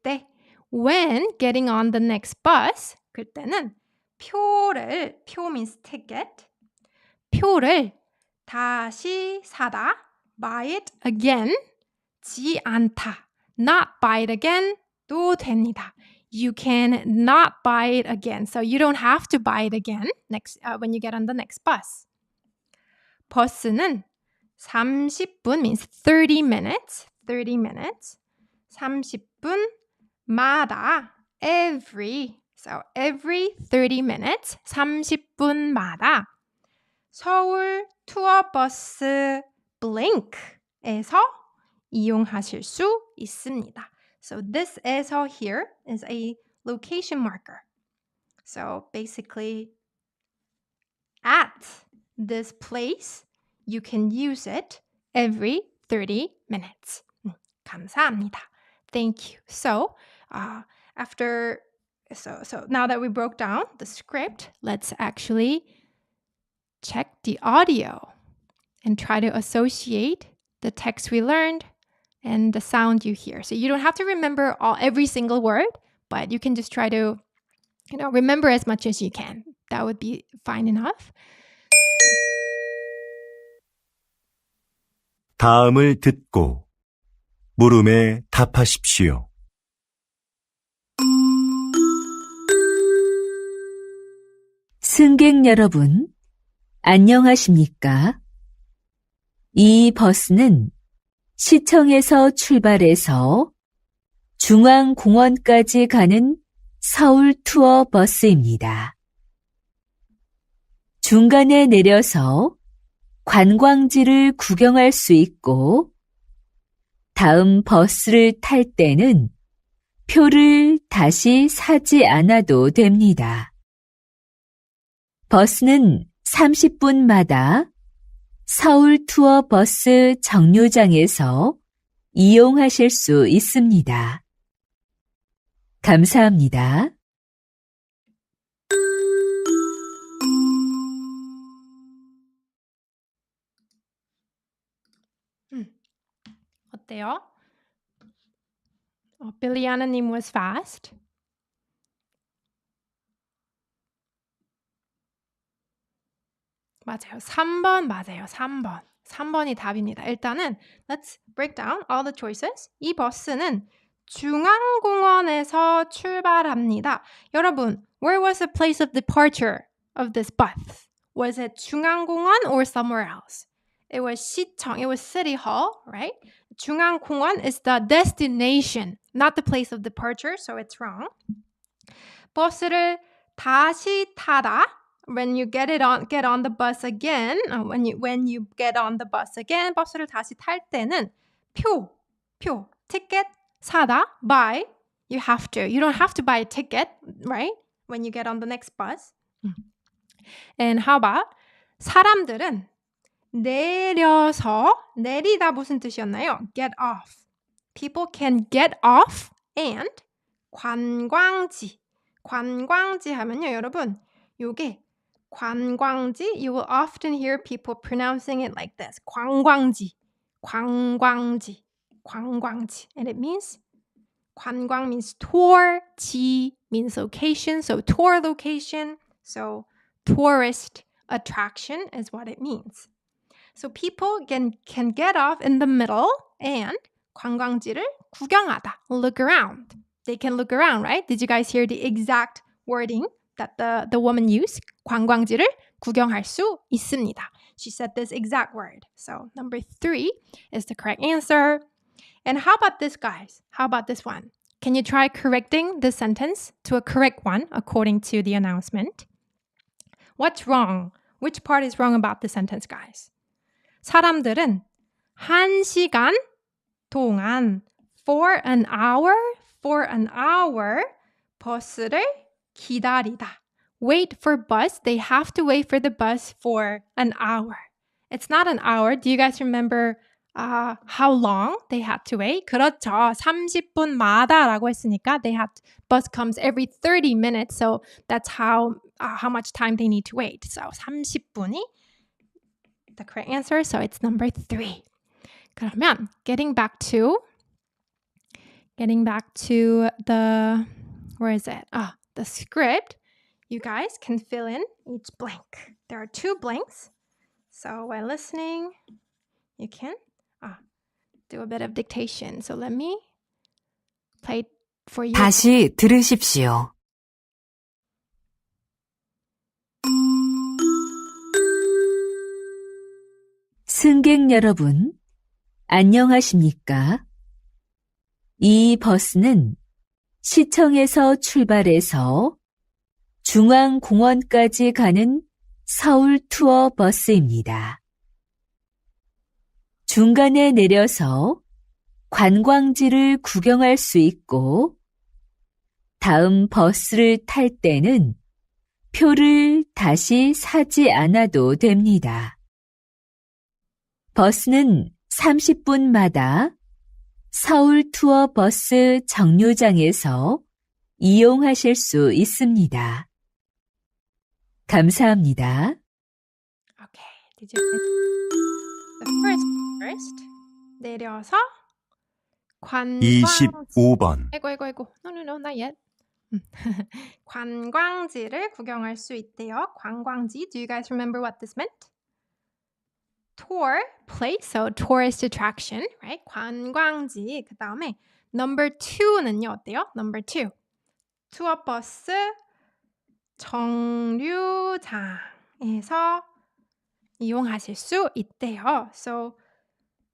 때, when getting on the next bus, 그때는 표를, 표 means ticket, 표를 다시 사다, buy it again, 지 않다, not buy it again, 도 됩니다. You can not buy it again. So you don't have to buy it again next when you get on the next bus. 버스는 30분 means 30 minutes. 30 minutes. 30분마다 every 30 minutes 30분마다 서울 투어버스 blink에서 이용하실 수 있습니다. So this 에서 here is a location marker. So basically at this place you can use it every 30 minutes. 감사합니다. Thank you. So so now that we broke down the script, let's actually check the audio and try to associate the text we learned and the sound you hear. So you don't have to remember every single word, but you can just try to, remember as much as you can. That would be fine enough. 다음을 듣고 물음에 답하십시오. 승객 여러분, 안녕하십니까? 이 버스는 시청에서 출발해서 중앙공원까지 가는 서울 투어 버스입니다. 중간에 내려서 관광지를 구경할 수 있고 다음 버스를 탈 때는 표를 다시 사지 않아도 됩니다. 버스는 30분마다 서울 투어 버스 정류장에서 이용하실 수 있습니다. 감사합니다. 어때요? 빌리아나님 was fast. 맞아요. 3번 맞아요. 3번. 3번이 답입니다. 일단은 let's break down all the choices. 이 버스는 중앙공원에서 출발합니다. 여러분, where was the place of departure of this bus? Was it 중앙공원 or somewhere else? It was 시청. It was City Hall, right? 중앙공원 is the destination, not the place of departure, so it's wrong. 버스를 다시 타다. When you get on the bus again, when you get on the bus again, 버스를 다시 탈 때는 표, ticket 사다, buy. You have to. You don't have to buy a ticket, right? When you get on the next bus. And how about 사람들은 내려서 내리다 무슨 뜻이었나요? Get off. People can get off and 관광지. 관광지 하면요, 여러분. 요게 관광지, you will often hear people pronouncing it like this. 관광지, 관광지, 관광지. And it means, 관광 means tour, 지 means location, so tour location, so tourist attraction is what it means. So people can get off in the middle and 관광지를 구경하다, look around. They can look around, right? Did you guys hear the exact wording that the woman used? 관광지를 구경할 수 있습니다. She said this exact word. So number 3 is the correct answer. And how about this, guys? How about this one? Can you try correcting this sentence to a correct one according to the announcement? What's wrong? Which part is wrong about the sentence, guys? 사람들은 1시간 동안 for an hour 버스를 기다리다. Wait for bus. They have to wait for the bus for an hour. It's not an hour. Do you guys remember how long they had to wait? 그렇죠. 30분마다라고 했으니까 bus comes every 30 minutes. So that's how much time they need to wait. So 30분이 the correct answer. So it's number 3. 그러면 getting back to the, where is it? The script. You guys can fill in each blank. There are 2 blanks. So while listening, you can do a bit of dictation. So let me play it for you. 다시 들으십시오. 승객 여러분, 안녕하십니까? 이 버스는 시청에서 출발해서 중앙공원까지 가는 서울 투어 버스입니다. 중간에 내려서 관광지를 구경할 수 있고 다음 버스를 탈 때는 표를 다시 사지 않아도 됩니다. 버스는 30분마다 서울 투어 버스 정류장에서 이용하실 수 있습니다. 감사합니다. Okay. Did you the first 내려서 관광지 25번. 아이고. No, not yet. 관광지를 구경할 수 있대요. 관광지. Do you guys remember what this meant? Tour, place, so tourist attraction, right? 관광지. 그 다음에 number 2는요, 어때요? Number 2. 투어 버스 정류장에서 이용하실 수 있대요. So,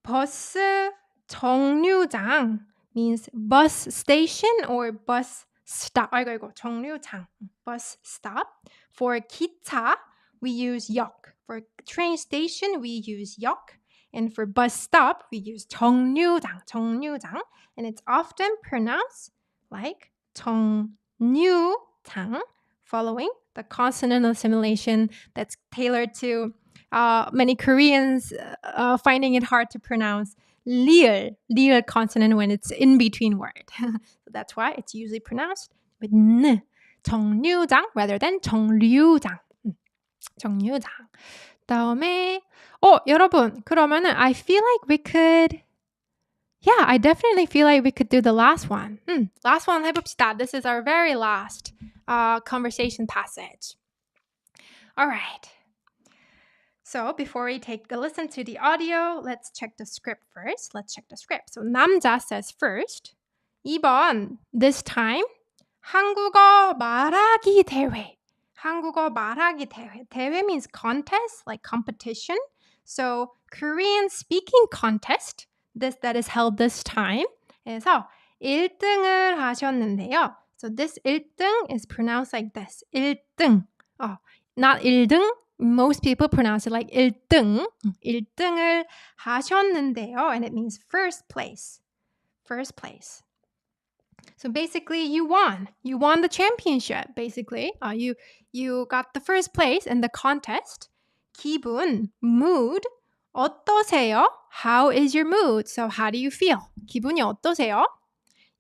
버스 정류장 means bus station or bus stop. 아이고, 정류장, bus stop. For 기차, we use 역. For train station, we use 역. And for bus stop, we use 정류장. And it's often pronounced like 정류장, following the consonant assimilation that's tailored to many Koreans finding it hard to pronounce li을 consonant when it's in between word. So that's why it's usually pronounced with n, 정류장 rather than 정류장. 정류장. 다음에 여러분, 그러면은 I feel like we could I definitely feel like we could do the last one. Last one 해봅시다. This is our very last conversation passage. All right. So before we take a listen to the audio, let's check the script first. Let's check the script. So 남자 says first. 2번, this time, 한국어 말하기 대회. 한국어 말하기 대회. 대회 means contest, like competition. So Korean speaking contest, that is held this time. 그래서 1등을 하셨는데요. So this 1등 is pronounced like this. 1등. Not 1등. Most people pronounce it like 1등. 1등을 하셨는데요. And it means first place. First place. So basically, you won. You won the championship, basically. You got the first place in the contest. 기분, mood. 어떠세요? How is your mood? So how do you feel? 기분이 어떠세요?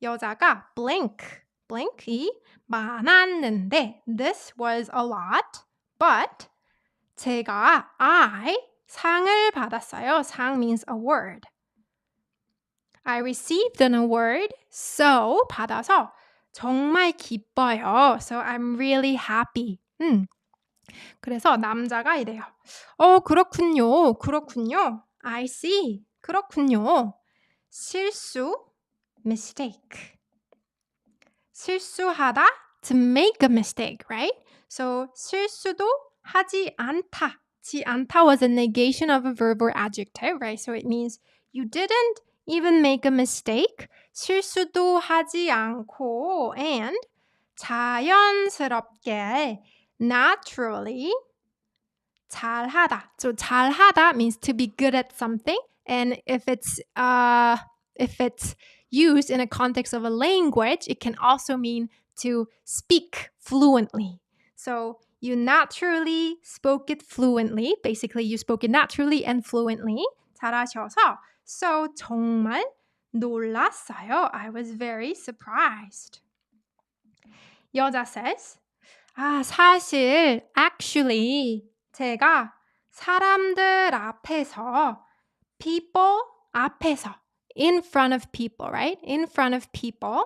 여자가 blank이 많았는데 this was a lot, but I 상을 받았어요. 상 means award. I received an award, so 받아서 정말 기뻐요. So I'm really happy. 그래서 남자가 이래요. 그렇군요. I see. 그렇군요. 실수, mistake. 실수하다, to make a mistake, right? So 실수도 하지 않다. 지 않다 was a negation of a verb or adjective, right? So it means you didn't even make a mistake. 실수도 하지 않고 and 자연스럽게 naturally 잘하다. So 잘하다 means to be good at something, and if it's used in a context of a language, it can also mean to speak fluently. So you naturally spoke it fluently. Basically, you spoke it naturally and fluently. 잘하셔서 so 정말 놀랐어요. I was very surprised. 여자 says, 사실 actually 제가 사람들 앞에서 people 앞에서 in front of people, right? In front of people.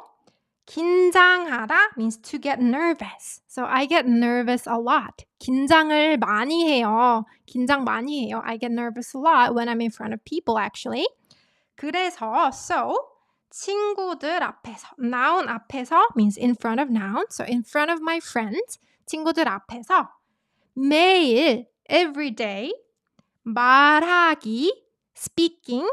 긴장하다 means to get nervous. So I get nervous a lot. 긴장을 많이 해요. 긴장 많이 해요. I get nervous a lot when I'm in front of people actually. 그래서 so 친구들 앞에서 noun 앞에서 means in front of noun. So in front of my friends 친구들 앞에서 매일 every day 말하기 speaking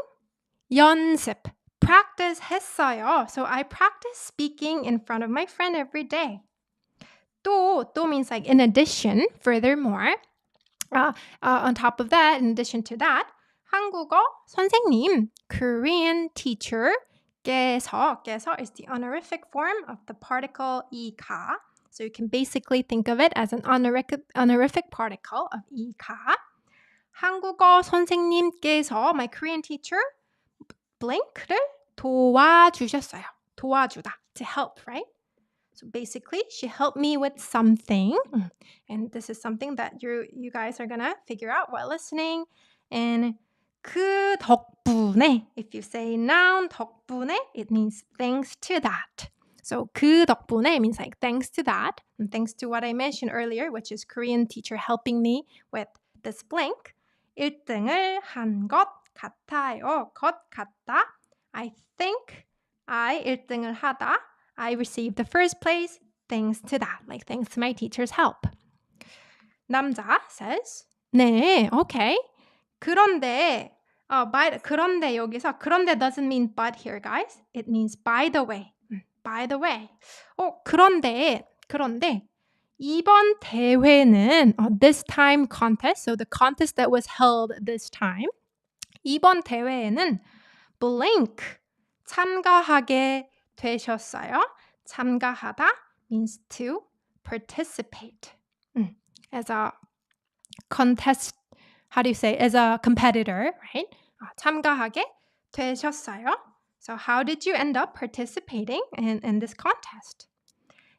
연습 practice 했어요. So I practice speaking in front of my friend every day. 또 means like in addition, furthermore, on top of that, in addition to that, 한국어 선생님, Korean teacher, 께서 is the honorific form of the particle 이가. So you can basically think of it as an honorific particle of 이가. 한국어 선생님께서, my Korean teacher, blank를 도와주셨어요. 도와주다, to help, right? So basically, she helped me with something. And this is something that you guys are gonna figure out while listening. And 그 덕분에, if you say noun 덕분에, it means thanks to that. So 그 덕분에 means like thanks to that. And thanks to what I mentioned earlier, which is Korean teacher helping me with this blank. 1등을 한 것 같아요. 것 같다. I think I 1등을 하다. I received the first place thanks to that. Like thanks to my teacher's help. 남자 says, 네, okay. 그런데, 그런데 여기서 그런데 doesn't mean but here, guys. It means by the way. By the way. 그런데 이번 대회는 this time contest, so the contest that was held this time. 이번 대회에는 blank 참가하게 되셨어요. 참가하다 means to participate. As a contest, how do you say? As a competitor, right? 참가하게 되셨어요. So how did you end up participating in this contest?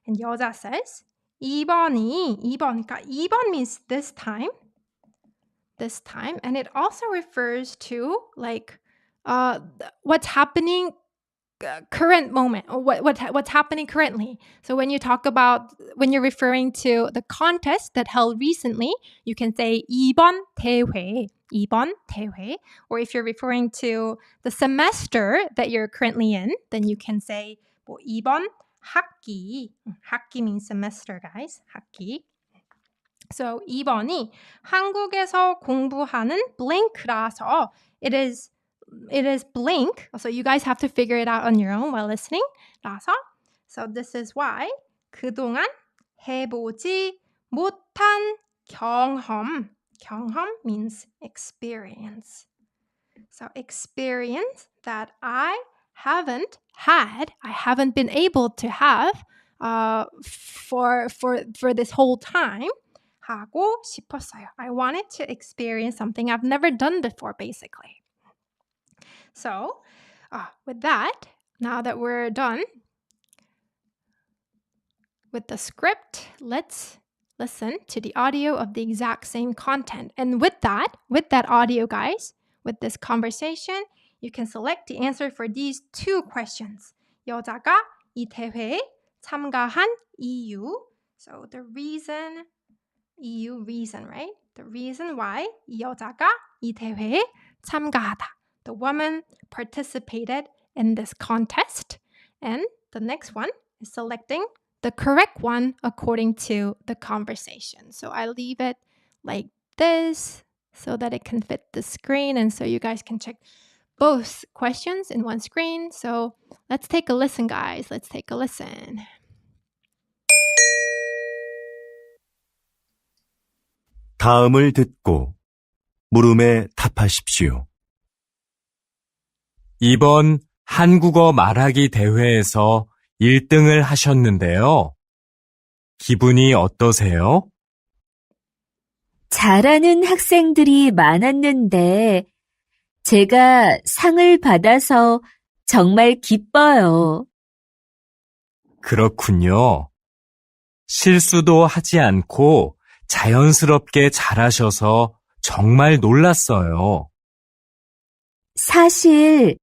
And 여자 says, 2번이, 그러니까 2번 means this time, and it also refers to like what's happening current moment, or what's happening currently. So when you're referring to the contest that held recently, you can say 이번 대회, or if you're referring to the semester that you're currently in, then you can say 뭐 이번 학기. 학기 means semester, guys. 학기. So 이번이 한국에서 공부하는 blank라서 it is blank. So you guys have to figure it out on your own while listening. 라서. So this is why 그동안 해보지 못한 경험. 경험 means experience. So experience that I haven't been able to have for this whole time. 하고 싶었어요. I wanted to experience something I've never done before, basically. So, with that, now that we're done with the script, let's listen to the audio of the exact same content. And with that audio, guys, with this conversation, you can select the answer for these two questions. 여자가 이 대회에 참가한 이유. So the reason, right? The reason why 이 여자가 이 대회에 참가하다. The woman participated in this contest. And the next one is selecting the correct one according to the conversation. So I leave it like this so that it can fit the screen and so you guys can check both questions in one screen. So let's take a listen, guys. Let's take a listen. 다음을 듣고 물음에 답하십시오. 이번 한국어 말하기 대회에서 1등을 하셨는데요. 기분이 어떠세요? 잘하는 학생들이 많았는데 제가 상을 받아서 정말 기뻐요. 그렇군요. 실수도 하지 않고 자연스럽게 잘하셔서 정말 놀랐어요. 사실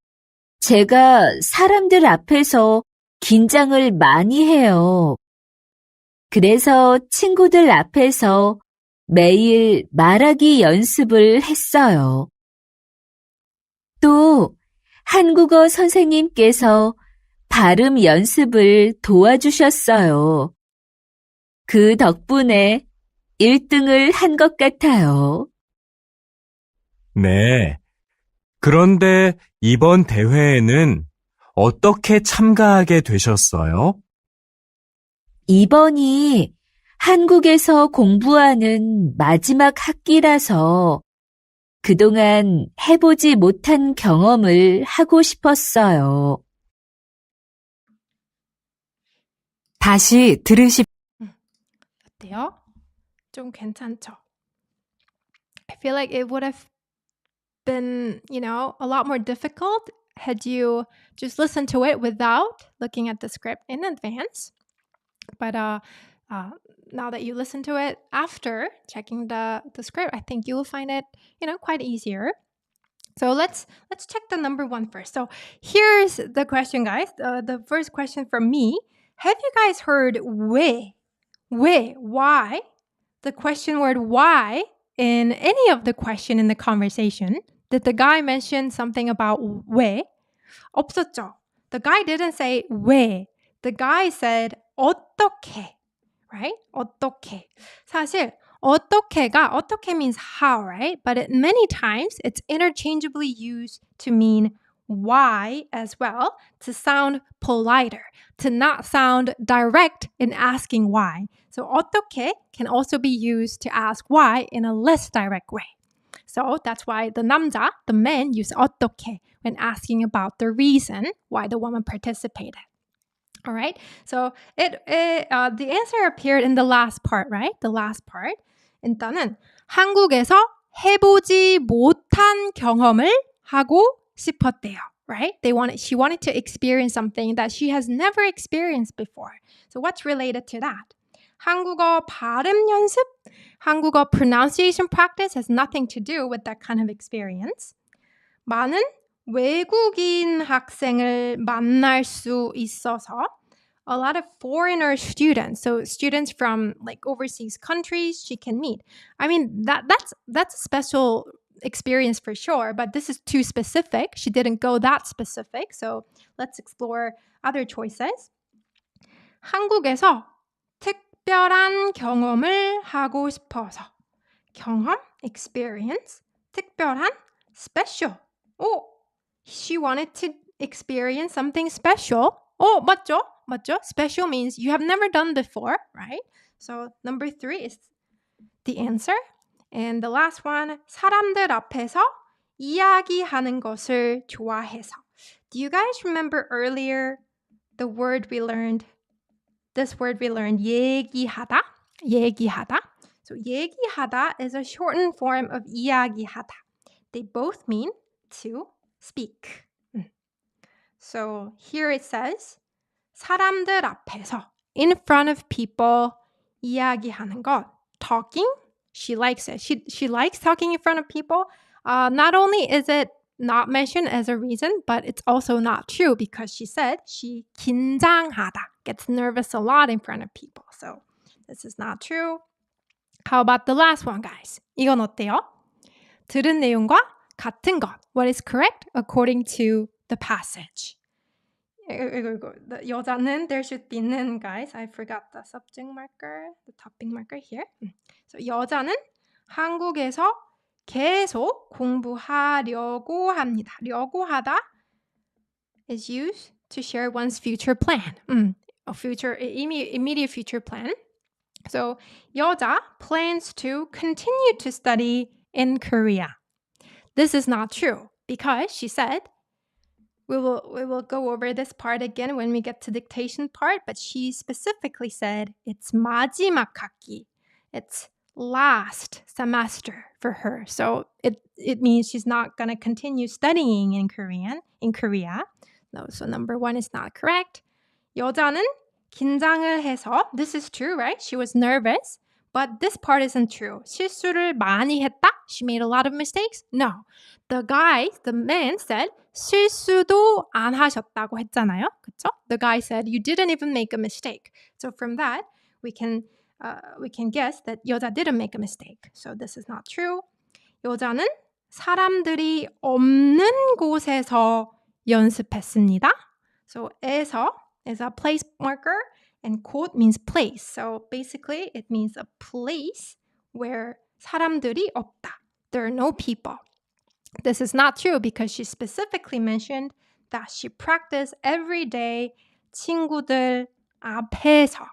제가 사람들 앞에서 긴장을 많이 해요. 그래서 친구들 앞에서 매일 말하기 연습을 했어요. 또 한국어 선생님께서 발음 연습을 도와주셨어요. 그 덕분에 1등을 한 것 같아요. 네. 그런데 이번 대회에는 어떻게 참가하게 되셨어요? 이번이 한국에서 공부하는 마지막 학기라서 그동안 해보지 못한 경험을 하고 싶었어요. 다시 어때요? 좀 괜찮죠? I feel like it would have been, a lot more difficult had you just listened to it without looking at the script in advance. But now that you listen to it after checking the script, I think you will find it, quite easier. So let's check the number one first. So here's the question, guys. The first question from me. Have you guys heard 왜? Why? The question word why in any of the question in the conversation. Did the guy mention something about 왜? 없었죠. The guy didn't say 왜. The guy said 어떻게. Right? 어떻게. 사실 어떻게 means how, right? But many times it's interchangeably used to mean why as well, to sound politer, to not sound direct in asking why. So 어떻게 can also be used to ask why in a less direct way. So that's why the 남자, the men, use 어떻게 when asking about the reason why the woman participated. All right. So the answer appeared in the last part, right? The last part. 일단은 한국에서 해보지 못한 경험을 하고 싶었대요. Right? She wanted to experience something that she has never experienced before. So what's related to that? 한국어 발음 연습, 한국어 pronunciation practice has nothing to do with that kind of experience. 많은 외국인 학생을 만날 수 있어서 a lot of foreigner students, so students from like overseas countries, she can meet. I mean, that's a special experience for sure, but this is too specific. She didn't go that specific, so let's explore other choices. 한국에서 특별한 경험을 하고 싶어서. 경험, experience, 특별한, special. Oh, she wanted to experience something special. Oh, 맞죠? 맞죠? Special means you have never done before, right? So number 3 is the answer. And the last one, 사람들 앞에서 이야기하는 것을 좋아해서. Do you guys remember earlier the word we learned? This word we learned, 얘기하다. 얘기하다. So 얘기하다 is a shortened form of 이야기하다. They both mean to speak. So here it says, 사람들 앞에서, in front of people, 이야기하는 것. Talking, she likes it. She likes talking in front of people. Not only is it not mentioned as a reason, but it's also not true because she said she 긴장하다, gets nervous a lot in front of people. So this is not true. How about the last one, guys? 이건 어때요? 들은 내용과 같은 것. What is correct according to the passage? The 여자는, there should be 는, guys. I forgot the subject marker, the topic marker here. So 여자는 한국에서 계속 공부하려고 합니다. 려고 하다 is used to share one's future plan. A future, immediate future plan. So 여자 plans to continue to study in Korea. This is not true because she said, we will go over this part again when we get to dictation part, but she specifically said it's 마지막 학기. It's last semester for her. So it means she's not going to continue studying in Korea. No, so number 1 is not correct. 여자는 긴장을 해서, this is true, right? She was nervous, but this part isn't true. 실수를 많이 했다? She made a lot of mistakes? No. The man said 실수도 안 하셨다고 했잖아요. 그쵸? The guy said you didn't even make a mistake. So from that, we can guess that 여자 didn't make a mistake. So this is not true. 여자는 사람들이 없는 곳에서 연습했습니다. So 에서 is a place marker and 곳 means place. So basically it means a place where 사람들이 없다. There are no people. This is not true because she specifically mentioned that she practiced every day 친구들 앞에서,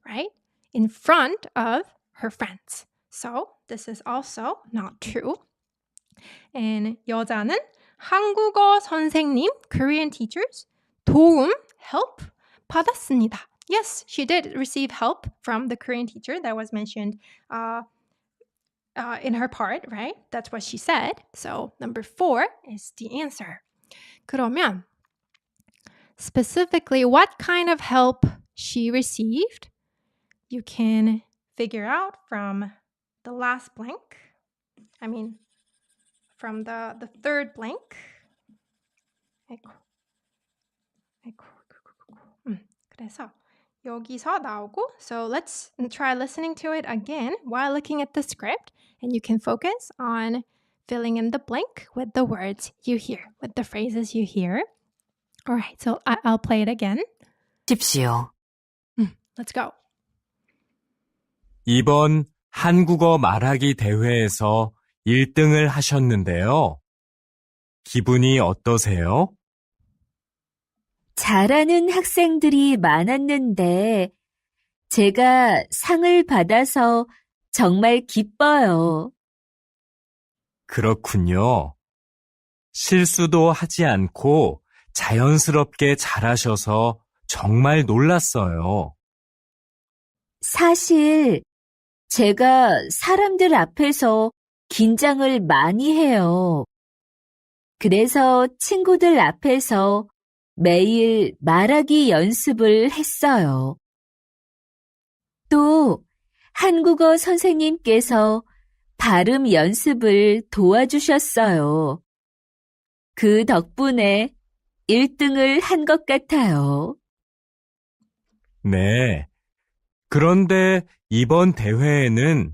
right? In front of her friends. So this is also not true. And 여자는 한국어 선생님, Korean teachers, 도움, help 받았습니다. Yes, she did receive help from the Korean teacher that was mentioned in her part, right? That's what she said. So number 4 is the answer. 그러면 specifically what kind of help she received, you can figure out from the last blank. I mean, from the third blank. 그래서 여기서 나오고. So let's try listening to it again while looking at the script. And you can focus on filling in the blank with the words you hear, with the phrases you hear. All right, so I'll play it again. 십시오. Let's go. 이번 한국어 말하기 대회에서 1등을 하셨는데요. 기분이 어떠세요? 잘하는 학생들이 많았는데 제가 상을 받아서 정말 기뻐요. 그렇군요. 실수도 하지 않고 자연스럽게 잘하셔서 정말 놀랐어요. 사실 제가 사람들 앞에서 긴장을 많이 해요. 그래서 친구들 앞에서 매일 말하기 연습을 했어요. 또 한국어 선생님께서 발음 연습을 도와주셨어요. 그 덕분에 1등을 한 것 같아요. 네. 그런데 이번 대회에는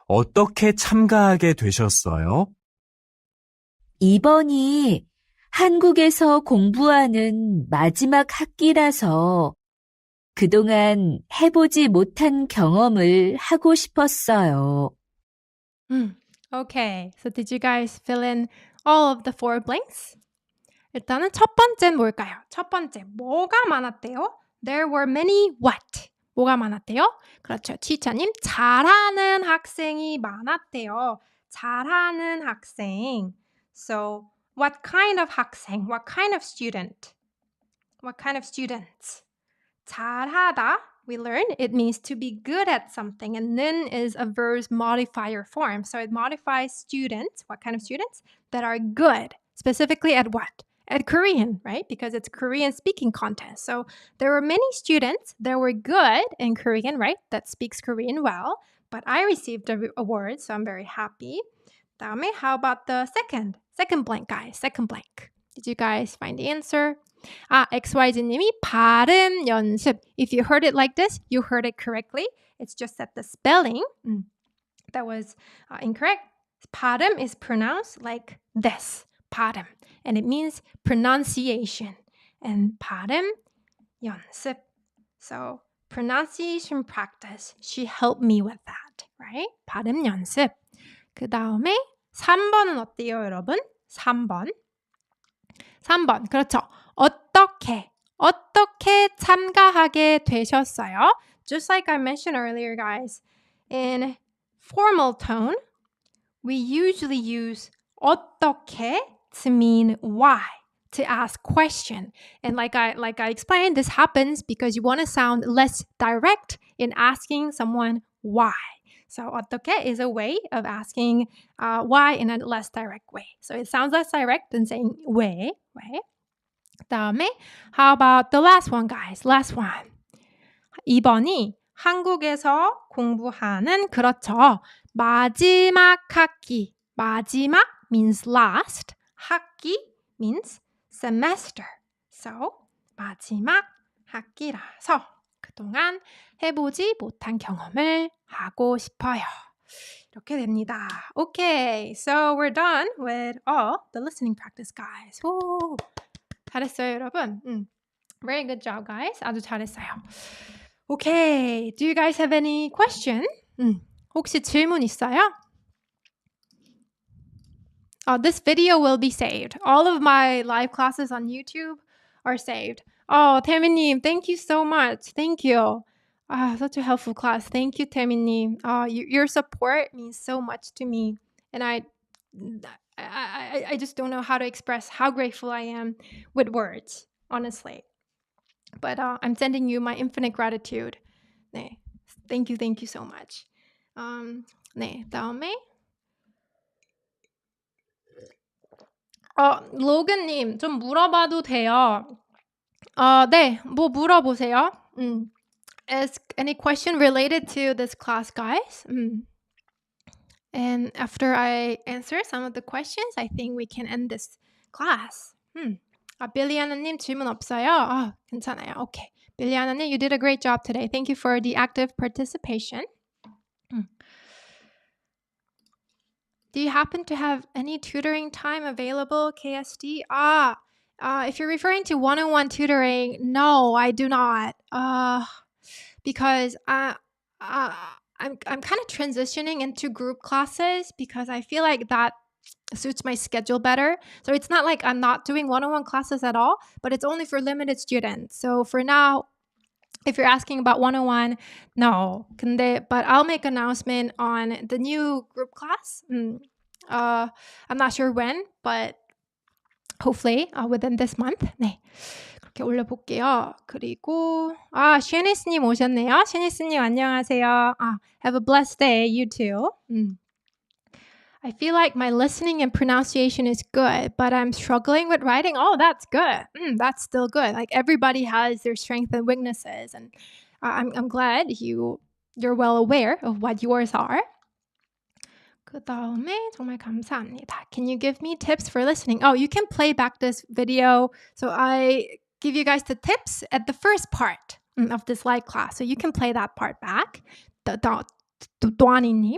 어떻게 참가하게 되셨어요? 이번이 한국에서 공부하는 마지막 학기라서 그동안 해보지 못한 경험을 하고 싶었어요. Okay, so did you guys fill in all of the four blanks? 일단은 첫 번째는 뭘까요? 첫 번째, 뭐가 많았대요? There were many what? 뭐가 많았대요? 그렇죠. 지처님, 잘하는 학생이 많았대요. 잘하는 학생. So, what kind of 학생? What kind of student? What kind of students? 잘하다, we learned, it means to be good at something. And 는 is a verb's modifier form. So it modifies students. What kind of students? That are good. Specifically at what? At Korean, right? Because it's Korean speaking contest. So there were many students that were good in Korean, right? That speaks Korean well. But I received an award, so I'm very happy. 다음에, how about the second blank, guys? Second blank. Did you guys find the answer? XYZ님이 발음 연습. If you heard it like this, you heard it correctly. It's just that the spelling that was incorrect. 발음 is pronounced like this. 발음. And it means pronunciation. And 발음 연습. So pronunciation practice. She helped me with that. Right? 발음 연습. 그 다음에 3번은 어때요, 여러분? 3번. 그렇죠. 어떻게 참가하게 되셨어요? Just like I mentioned earlier, guys, in formal tone, we usually use 어떻게 to mean why, to ask question. And like I explained, this happens because you want to sound less direct in asking someone why. So 어떻게 is a way of asking why in a less direct way. So it sounds less direct than saying 왜. 다음에 how about the last one, guys? Last one. 2번이 한국에서 공부하는 그렇죠. 마지막 학기. 마지막 means last. 학기 means semester. So 마지막 학기라서 그동안 해보지 못한 경험을 하고 싶어요. 이렇게 됩니다. Okay, so we're done with all the listening practice, guys. 오, 잘했어요, 여러분. Very good job, guys. 아주 잘했어요. Okay, do you guys have any question? 혹시 질문 있어요? This video will be saved. All of my live classes on YouTube are saved. 태민님, thank you so much. Thank you. Such a helpful class. Thank you, 태민님. Your support means so much to me. And I just don't know how to express how grateful I am with words, honestly. But I'm sending you my infinite gratitude. 네, thank you so much. 네, 다음에 로그님 좀 물어봐도 돼요. 네, 뭐 물어보세요. Ask any question related to this class, guys. And after I answer some of the questions, I think we can end this class. 빌리아나님 질문 없어요? 괜찮아요. Okay. 빌리아나님, you did a great job today. Thank you for the active participation. Do you happen to have any tutoring time available, KSD? If you're referring to one-on-one tutoring, no, I do not. Because I'm kind of transitioning into group classes because I feel like that suits my schedule better. So it's not like I'm not doing one-on-one classes at all, but it's only for limited students. So for now, if you're asking about one-on-one, no. But I'll make an announcement on the new group class. I'm not sure when, but hopefully within this month. 네. 그렇게 올려볼게요. 그리고 쉐니스님 오셨네요. 쉐니스님 안녕하세요. Have a blessed day, you too. I feel like my listening and pronunciation is good, but I'm struggling with writing. That's good. That's still good. Like everybody has their strengths and weaknesses, and I'm glad you're well aware of what yours are. 그 다음에 정말 감사합니다. Can you give me tips for listening? Oh, you can play back this video. So I give you guys the tips at the first part of this live class. So you can play that part back. 도안이님.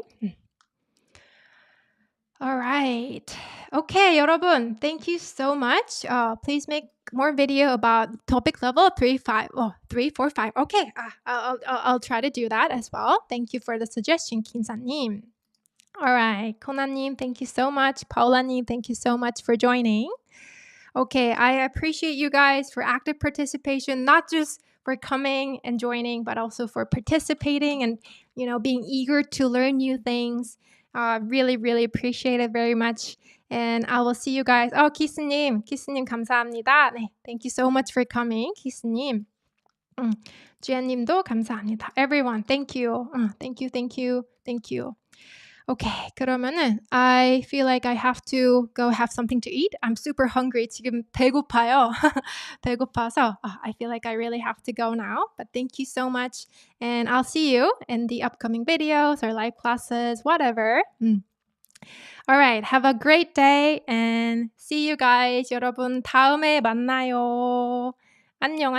All right. Okay, 여러분. Thank you so much. Please make more video about topic level 3, 4, 5. Okay, I'll try to do that as well. Thank you for the suggestion, kin사님. All right, 코나님, thank you so much. paula님, thank you so much for joining. Okay, I appreciate you guys for active participation, not just for coming and joining, but also for participating and, being eager to learn new things. Really, really appreciate it very much. And I will see you guys. 키스님 감사합니다. 네, thank you so much for coming, 키스님. 지연님도 감사합니다. Everyone, thank you. Thank you. Okay, 그러면은 I feel like I have to go have something to eat. I'm super hungry. 지금 배고파요. 배고파서 I feel like I really have to go now. But thank you so much. And I'll see you in the upcoming videos or live classes, whatever. All right, have a great day and see you guys. 여러분 다음에 만나요. 안녕.